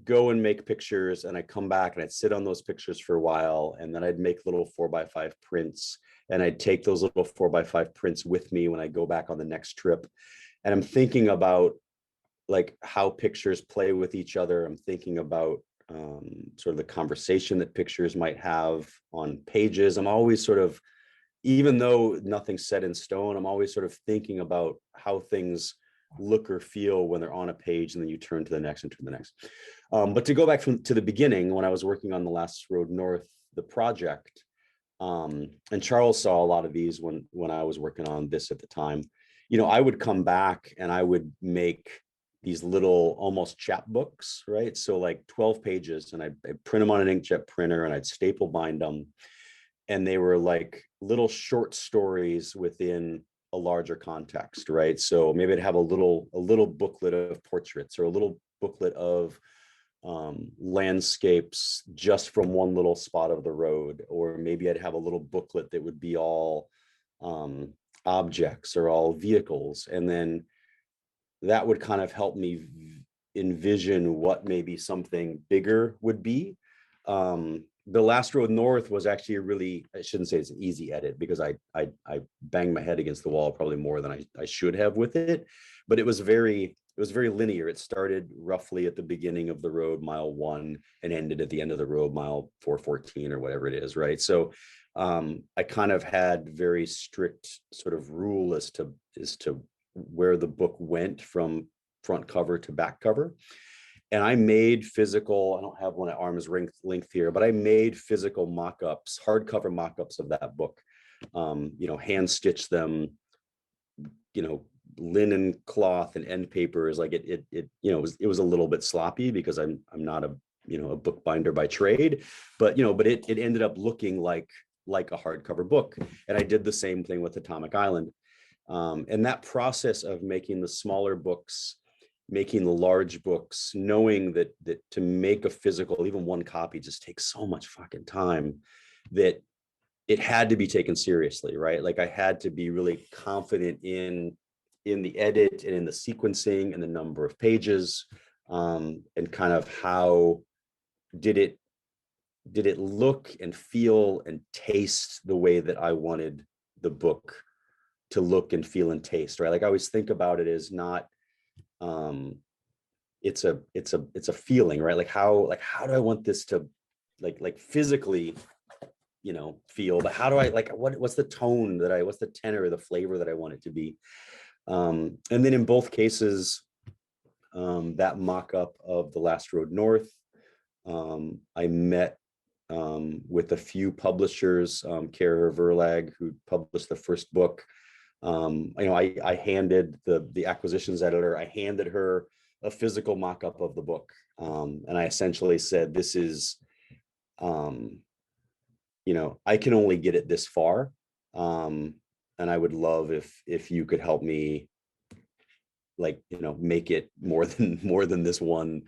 go and make pictures, and I'd come back and I'd sit on those pictures for a while, and then I'd make little 4x5 prints, and I'd take those little 4x5 prints with me when I go back on the next trip. And I'm thinking about like how pictures play with each other. I'm thinking about sort of the conversation that pictures might have on pages. I'm always sort of, even though nothing's set in stone, I'm always sort of thinking about how things look or feel when they're on a page, and then you turn to the next and to the next. But to go back to the beginning, when I was working on The Last Road North, the project, and Charles saw a lot of these when I was working on this at the time, I would come back and I would make these little almost chapbooks, right? So like 12 pages, and I'd print them on an inkjet printer, and I'd staple bind them. And they were like little short stories within a larger context, right? So maybe I'd have a little booklet of portraits, or a little booklet of landscapes just from one little spot of the road, or maybe I'd have a little booklet that would be all objects or all vehicles, and then that would kind of help me envision what maybe something bigger would be. The Last Road North was actually I shouldn't say it's an easy edit, because I banged my head against the wall probably more than I should have with it, but it was very linear. It started roughly at the beginning of the road, mile 1, and ended at the end of the road, mile 414 or whatever it is, right? So I kind of had very strict sort of rule as to where the book went from front cover to back cover. And I made physical, I don't have one at arm's length here, but I made physical mock-ups, hardcover mock-ups of that book, hand stitched them, linen cloth and end papers. Like it was a little bit sloppy, because I'm not a bookbinder by trade, but it ended up looking like a hardcover book. And I did the same thing with Atomic Island. And that process of making the smaller books, making the large books, knowing that to make a physical, even one copy, just takes so much fucking time, that it had to be taken seriously, right? Like I had to be really confident in the edit and in the sequencing and the number of pages, and kind of how did it look and feel and taste the way that I wanted the book to look and feel and taste, right? Like I always think about it as not, it's a feeling, right? Like how do I want this to like physically, you know, feel, but how do I like, what's the tone that what's the tenor, the flavor that I want it to be? And then in both cases, that mock-up of The Last Road North, I met with a few publishers, Kehrer Verlag, who published the first book. You know, I handed the acquisitions editor, I handed her a physical mock-up of the book. And I essentially said, this is, you know, I can only get it this far. And I would love if you could help me, like, you know, make it more than this one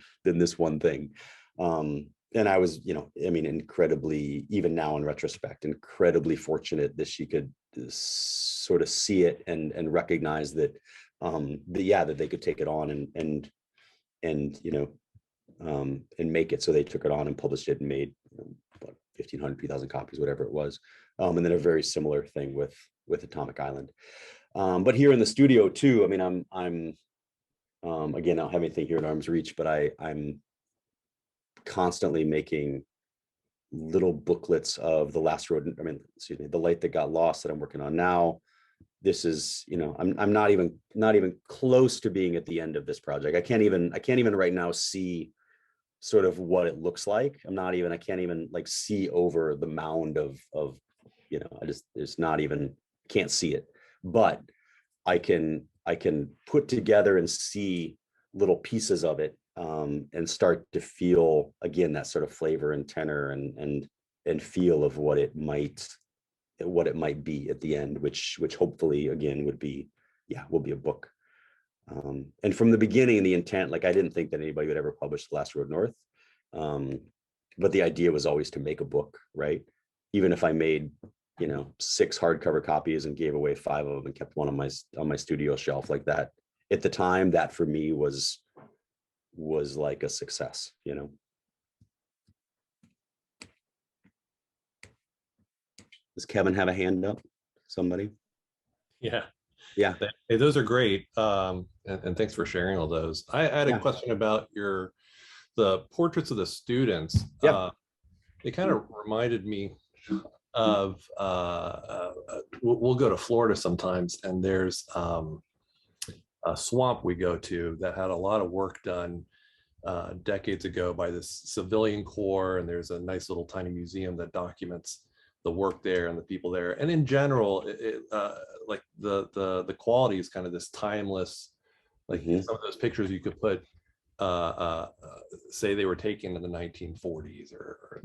thing. And I was, you know, I mean, incredibly, even now in retrospect, incredibly fortunate that she could sort of see it and recognize that, that they could take it on and you know, and make it. So they took it on and published it and made, you know, about 1,500, 2,000 copies, whatever it was. And then a very similar thing with Atomic Island. But here in the studio too, I mean, I'm again, I don't have anything here at arm's reach, but I'm constantly making little booklets of The Last Road, I mean, excuse me, The Light That Got Lost, that I'm working on now. This is, you know, I'm not even close to being at the end of this project. I can't even right now see sort of what it looks like. I can't even like see over the mound of, you know, it's not even, can't see it, but I can put together and see little pieces of it, and start to feel again that sort of flavor and tenor and feel of what it might be at the end, which hopefully again will be a book. And from the beginning, the intent, like I didn't think that anybody would ever publish The Last Road North, but the idea was always to make a book, right? Even if I made, you know, 6 hardcover copies and gave away 5 of them and kept one on my studio shelf, like that at the time, that for me was like a success, you know. Does Kevin have a hand up? Somebody? Yeah. Yeah. Hey, those are great. And thanks for sharing all those. I had a question about the portraits of the students. Yeah. They kind of reminded me of, we'll go to Florida sometimes, and there's a swamp we go to that had a lot of work done decades ago by this civilian corps, and there's a nice little tiny museum that documents the work there and the people there. And in general, like the quality is kind of this timeless, like some of those pictures you could put, say they were taken in the 1940s or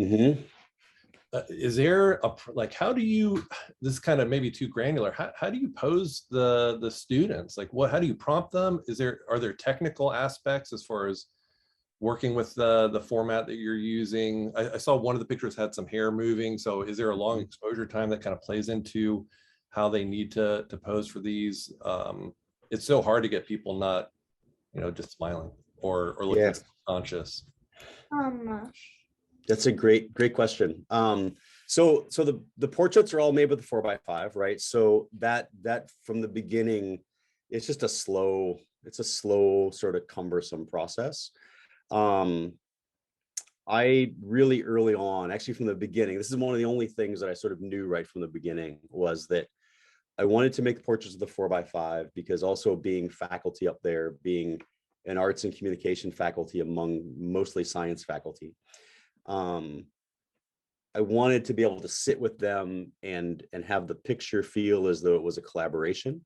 is there like, how do you, this is kind of maybe too granular, how do you pose the students? Like how do you prompt them? Are there technical aspects as far as working with the format that you're using? I saw one of the pictures had some hair moving. So is there a long exposure time that kind of plays into how they need to pose for these? It's so hard to get people not, you know, just smiling or looking conscious. That's a great question. So the portraits are all made with the 4x5, right? So that from the beginning, it's just a slow sort of cumbersome process. I really early on, actually from the beginning, this is one of the only things that I sort of knew right from the beginning, was that I wanted to make portraits of the 4x5 because also being faculty up there, being an arts and communication faculty among mostly science faculty, I wanted to be able to sit with them and have the picture feel as though it was a collaboration.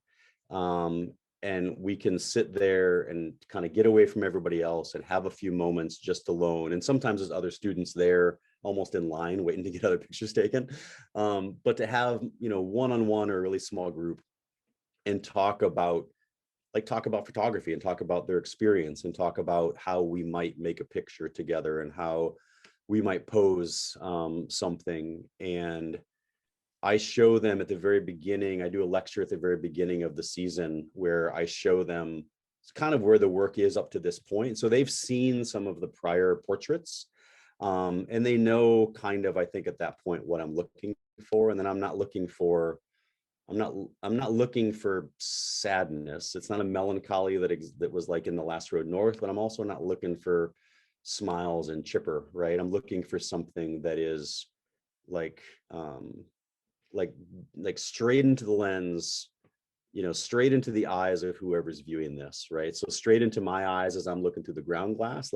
And we can sit there and kind of get away from everybody else and have a few moments just alone. And sometimes there's other students there almost in line waiting to get other pictures taken. But to have, you know, one-on-one or a really small group and talk about photography and talk about their experience and talk about how we might make a picture together and how we might pose something. And I show them at the very beginning, I do a lecture at the very beginning of the season where I show them kind of where the work is up to this point. So they've seen some of the prior portraits, and they know kind of, I think at that point, what I'm looking for. And then I'm not looking for sadness. It's not a melancholy that was like in The Last Road North, but I'm also not looking for smiles and chipper, right? I'm looking for something that is like straight into the lens, straight into the eyes of whoever's viewing this, right? So straight into my eyes as I'm looking through the ground glass,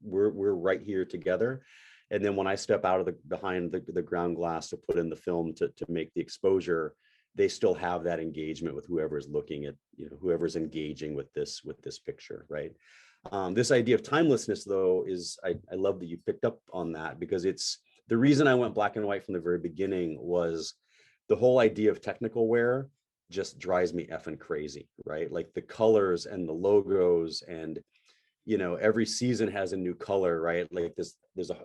we're right here together. And then when I step out of behind the ground glass to put in the film to make the exposure, they still have that engagement with whoever's looking at, whoever's engaging with this picture, right? This idea of timelessness, though, is I love that you picked up on that, because it's the reason I went black and white from the very beginning was the whole idea of technical wear just drives me effing crazy, right? Like the colors and the logos, and every season has a new color, right? Like there's a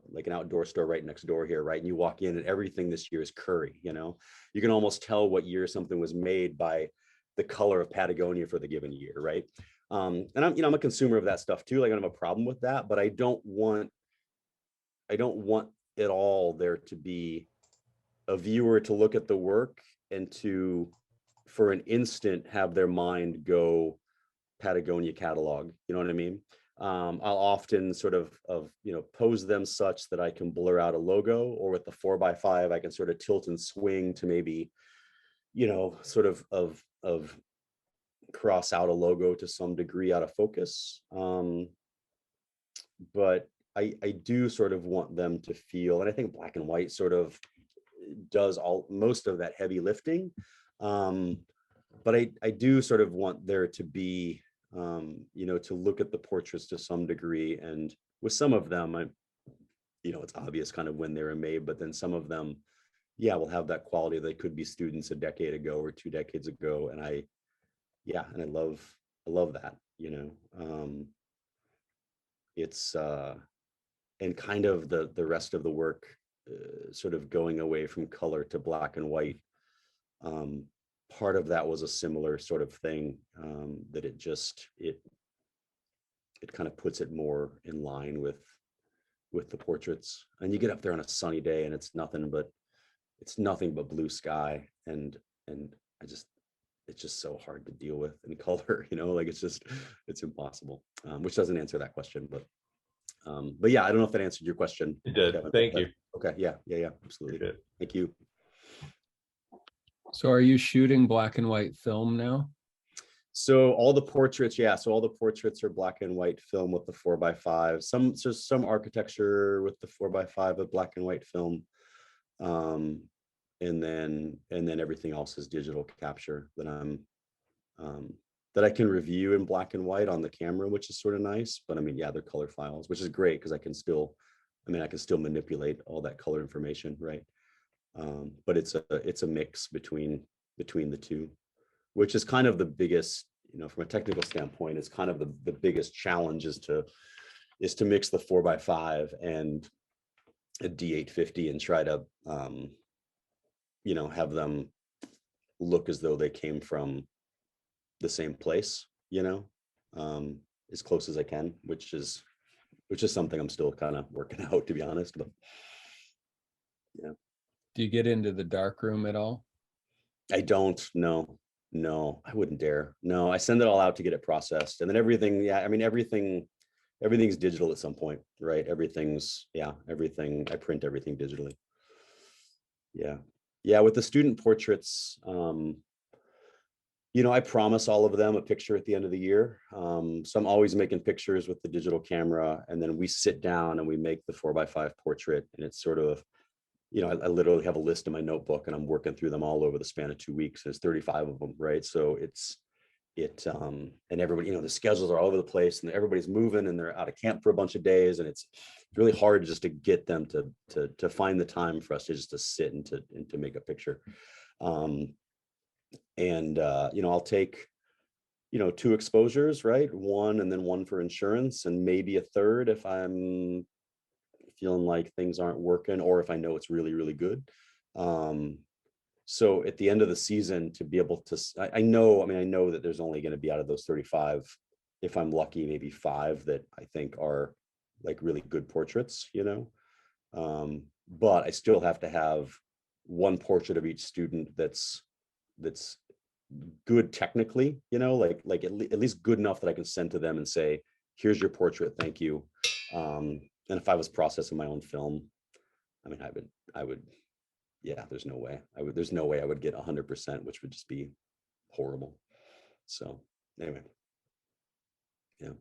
like an outdoor store right next door here, right? And you walk in and everything this year is curry. You can almost tell what year something was made by the color of Patagonia for the given year, right? And I'm a consumer of that stuff too. Like I don't have a problem with that, but I don't want it all there to be a viewer to look at the work and to, for an instant, have their mind go Patagonia catalog. You know what I mean? I'll often sort of pose them such that I can blur out a logo, or with the 4x5, I can sort of tilt and swing to maybe, sort of cross out a logo to some degree out of focus. But I do sort of want them to feel, and I think black and white sort of does most of that heavy lifting. But I do sort of want there to be, to look at the portraits to some degree. And with some of them, it's obvious kind of when they were made, but then some of them, will have that quality. They could be students a decade ago or 2 decades ago. And I love that, it's, and kind of the rest of the work, sort of going away from color to black and white. Part of that was a similar sort of thing, that it kind of puts it more in line with the portraits. And you get up there on a sunny day and it's nothing but blue sky, and it's just so hard to deal with in color, like it's impossible. Which doesn't answer that question, but yeah, I don't know if that answered your question. It did. Kevin, Thank you. Okay, yeah, absolutely. Appreciate it. Thank you. So are you shooting black and white film now? So all the portraits, so all the portraits are black and white film with the 4x5. Some architecture with the 4x5 of black and white film, and then everything else is digital capture that I can review in black and white on the camera, which is sort of nice. But I mean, they're color files, which is great because I can still manipulate all that color information, right? But it's a mix between the two, which is kind of the biggest, from a technical standpoint, it's kind of the biggest challenge is to mix the 4x5 and a D850 and try to have them look as though they came from the same place, as close as I can, which is something I'm still kind of working out, to be honest. But yeah. Do you get into the dark room at all? I don't. No, I wouldn't dare. No, I send it all out to get it processed, and then everything. Yeah, I mean, everything's digital at some point, right? Everything. I print everything digitally. Yeah. With the student portraits, I promise all of them a picture at the end of the year. So I'm always making pictures with the digital camera, and then we sit down and we make the 4x5 portrait, and it's sort of, I literally have a list in my notebook and I'm working through them all over the span of 2 weeks. There's 35 of them, right? So and everybody, the schedules are all over the place and everybody's moving and they're out of camp for a bunch of days. And it's really hard just to get them to find the time for us to just to sit and to make a picture. I'll take, 2 exposures, right? One and then one for insurance, and maybe a third if I'm feeling like things aren't working, or if I know it's really, really good. So at the end of the season, to be able to, I know that there's only going to be, out of those 35, if I'm lucky, maybe 5 that I think are like really good portraits, but I still have to have one portrait of each student that's good technically, like at least good enough that I can send to them and say, here's your portrait, thank you. And if I was processing my own film, I would, yeah, there's no way I would get 100%, which would just be horrible. So anyway, yeah.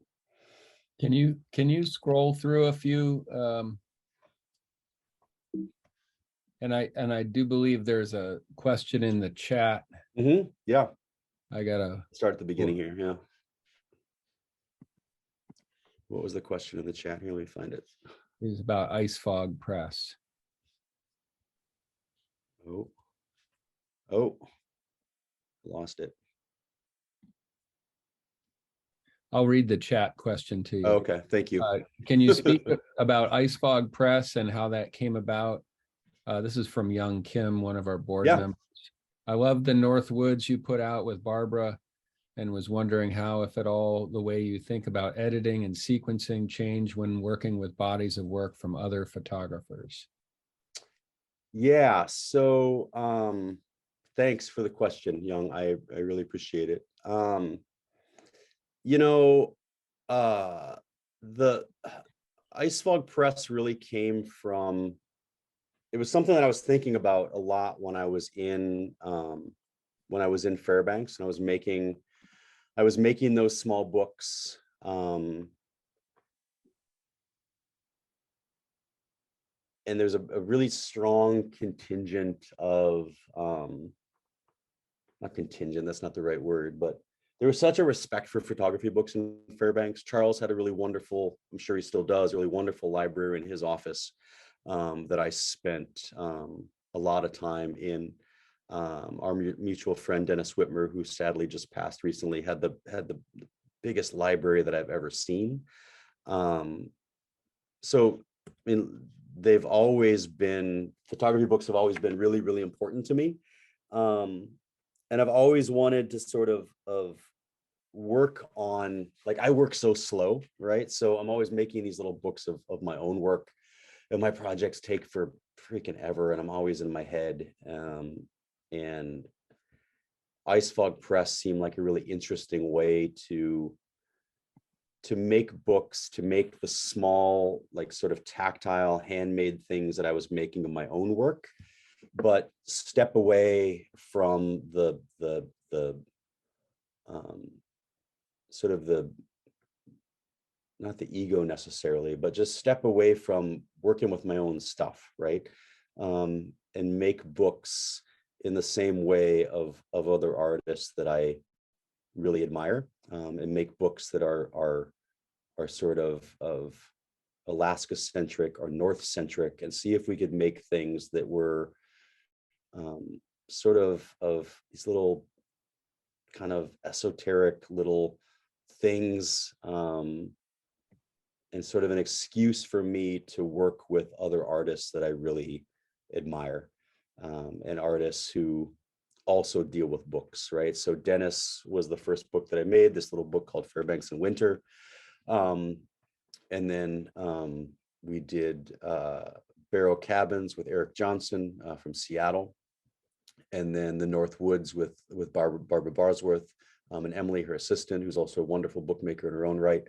Can you scroll through a few? And I do believe there's a question in the chat. Yeah. I gotta Start at the beginning here. Yeah. What was the question in the chat here? Let me find it. It's about Ice Fog Press. Oh, lost it. I'll read the chat question to you. Okay, thank you. Can you speak about Ice Fog Press and how that came about? This is from Young Kim, one of our board members. I love the North Woods you put out with Barbara, and was wondering how, if at all, the way you think about editing and sequencing change when working with bodies of work from other photographers. Yeah, so thanks for the question, Young. I really appreciate it. The Ice Fog Press really came from, it was something that I was thinking about a lot when I was in Fairbanks, and I was making those small books. And there's a really strong contingent of, not contingent, that's not the right word, but there was such a respect for photography books in Fairbanks. Charles had a really wonderful, I'm sure he still does, really wonderful library in his office that I spent a lot of time in. Our mutual friend, Dennis Whitmer, who sadly just passed recently, had the biggest library that I've ever seen. So, they've always been, photography books have always been really, really important to me. And I've always wanted to sort of work on, like, I work so slow, right? So I'm always making these little books of my own work, and my projects take for freaking ever, and I'm always in my head. And Ice Fog Press seemed like a really interesting way to make books, to make the small, like, sort of tactile, handmade things that I was making of my own work, but step away from the sort of the, not the ego necessarily, but just step away from working with my own stuff, right? And make books in the same way of other artists that I really admire, and make books that are sort of Alaska centric or North centric, and see if we could make things that were sort of these little kind of esoteric little things, and sort of an excuse for me to work with other artists that I really admire, and artists who also deal with books, right? So Dennis was the first book that I made, this little book called Fairbanks in Winter. And then we did Barrow Cabins with Eric Johnson from Seattle. And then the North Woods with Barbara Barsworth, and Emily, her assistant, who's also a wonderful bookmaker in her own right.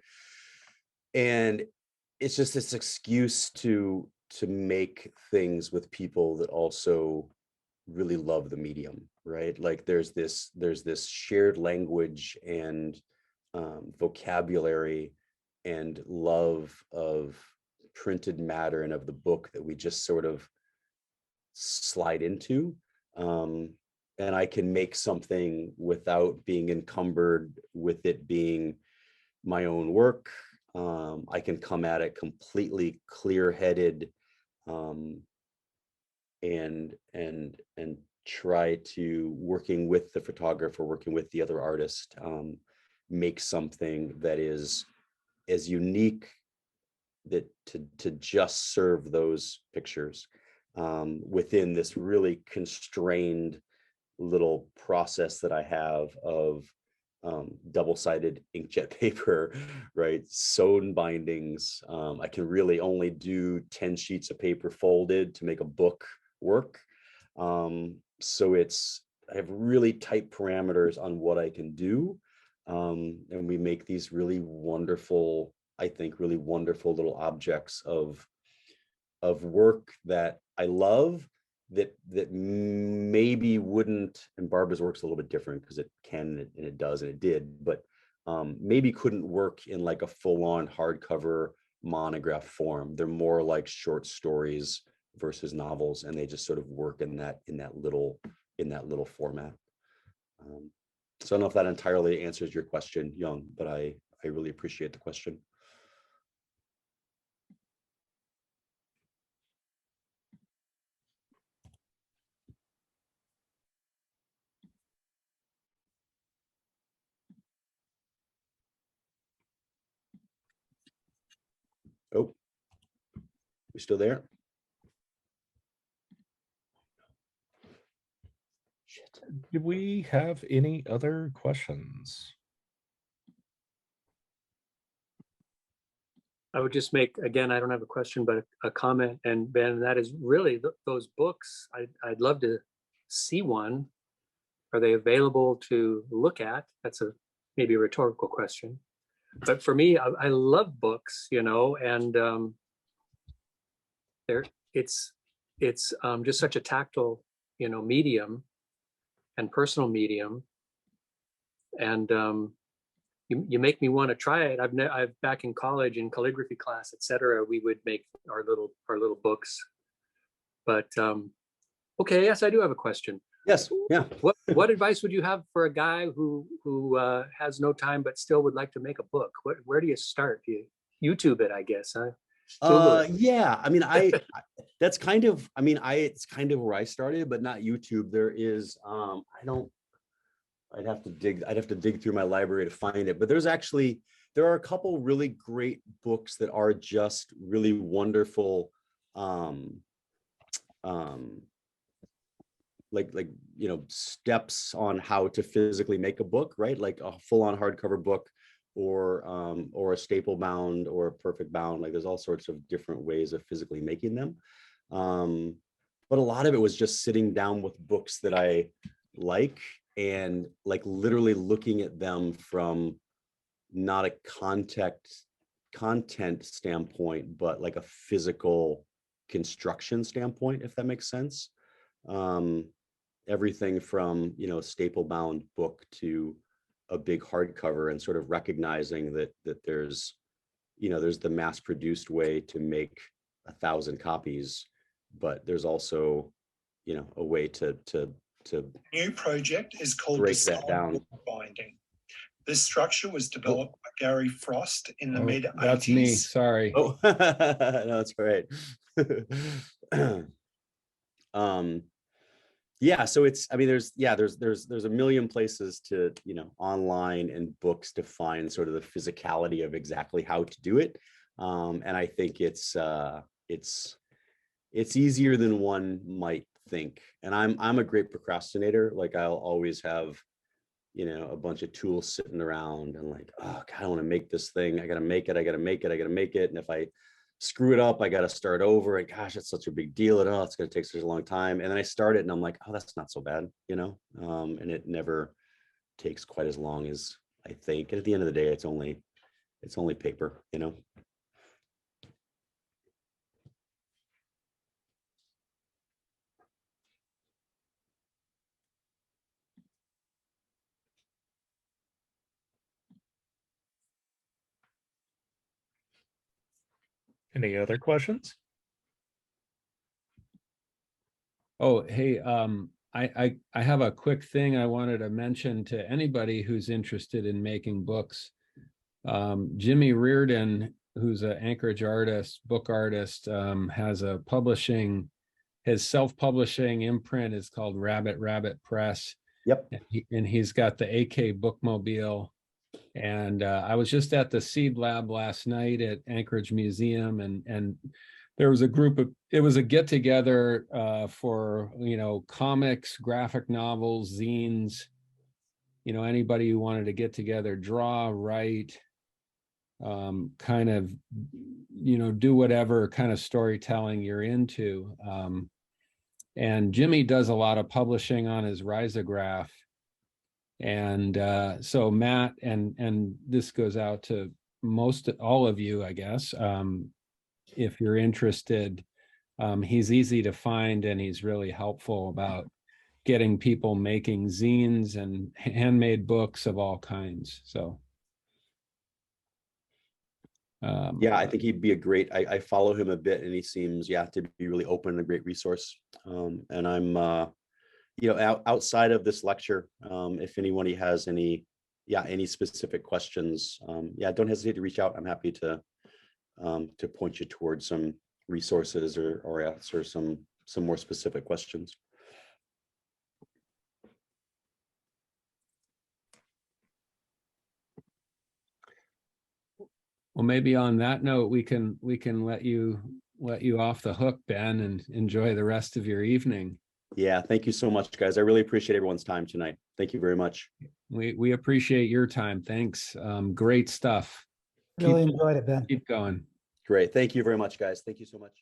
And it's just this excuse to make things with people that also really love the medium, right? Like there's this shared language and vocabulary and love of printed matter and of the book that we just sort of slide into. And I can make something without being encumbered with it being my own work. I can come at it completely clear-headed, and try to, working with the photographer, working with the other artist, make something that is as unique that to just serve those pictures. within this really constrained little process that I have of double-sided inkjet paper, right? Sewn bindings. I can really only do 10 sheets of paper folded to make a book work. So I have really tight parameters on what I can do. And we make these really wonderful, I think, really wonderful little objects of work that I love, that maybe wouldn't, and Barbara's work's a little bit different because it can and it does and it did, but maybe couldn't work in like a full-on hardcover monograph form. They're more like short stories versus novels, and they just sort of work in that little format. So I don't know if that entirely answers your question, Young, but I really appreciate the question. Oh, we still there? Shit. Do we have any other questions? I would just make, again, I don't have a question, but a comment. And Ben, that is really those books. I'd love to see one. Are they available to look at? That's maybe a rhetorical question. But for me, I love books, and it's just such a tactile, medium and personal medium. And you make me want to try it. I've back in college in calligraphy class, etc. We would make our little books. But okay, yes, I do have a question. Yes, yeah. What advice would you have for a guy who has no time but still would like to make a book? Where do you start? You YouTube it, I guess, huh? Yeah, I mean, that's kind of, it's kind of where I started, but not YouTube. There is, I'd have to dig through my library to find it, but there are a couple really great books that are just really wonderful, steps on how to physically make a book, right? Like a full-on hardcover book, or a staple bound or a perfect bound. Like there's all sorts of different ways of physically making them. But a lot of it was just sitting down with books that I like, and like literally looking at them from not a content standpoint, but like a physical construction standpoint, if that makes sense. Everything from, staple bound book to a big hardcover, and sort of recognizing that there's the mass produced way to make 1,000 copies, but there's also, a way to new project is called break that down. Binding. This structure was developed by Gary Frost in the mid 80s. That's me. Sorry. Oh, no, that's all right. Yeah, so there's a million places to, online and books to find sort of the physicality of exactly how to do it. And I think it's easier than one might think. And I'm a great procrastinator. Like I'll always have, a bunch of tools sitting around, and like, oh God, I want to make this thing. I got to make it. And if I screw it up, I got to start over. And gosh, it's such a big deal. And it's going to take such a long time. And then I start it and I'm like, oh, that's not so bad, and it never takes quite as long as I think. And at the end of the day, it's only paper, Any other questions? Oh, hey, I have a quick thing I wanted to mention to anybody who's interested in making books. Jimmy Reardon, who's an Anchorage artist, book artist, has his self-publishing imprint is called Rabbit Press. Yep. And he's got the AK Bookmobile And I was just at the Seed Lab last night at Anchorage Museum, and there was a group of, it was a get together for, you know, comics, graphic novels, zines, you know, anybody who wanted to get together, draw, write, kind of, you know, do whatever kind of storytelling you're into. And Jimmy does a lot of publishing on his risograph. And so Matt, and this goes out to all of you, I guess, if you're interested, he's easy to find and he's really helpful about getting people making zines and handmade books of all kinds. So. Yeah, I think he'd be a great, I follow him a bit and he seems, yeah, to be really open and a great resource. And I'm, you know, outside of this lecture, if anybody has any specific questions, yeah, don't hesitate to reach out. I'm happy to point you towards some resources or answer some more specific questions. Well, maybe on that note, we can let you off the hook, Ben, and enjoy the rest of your evening. Yeah, thank you so much, guys. I really appreciate everyone's time tonight. Thank you very much. We appreciate your time. Thanks. Great stuff. Really enjoyed it, Ben. Keep going. Great. Thank you very much, guys. Thank you so much.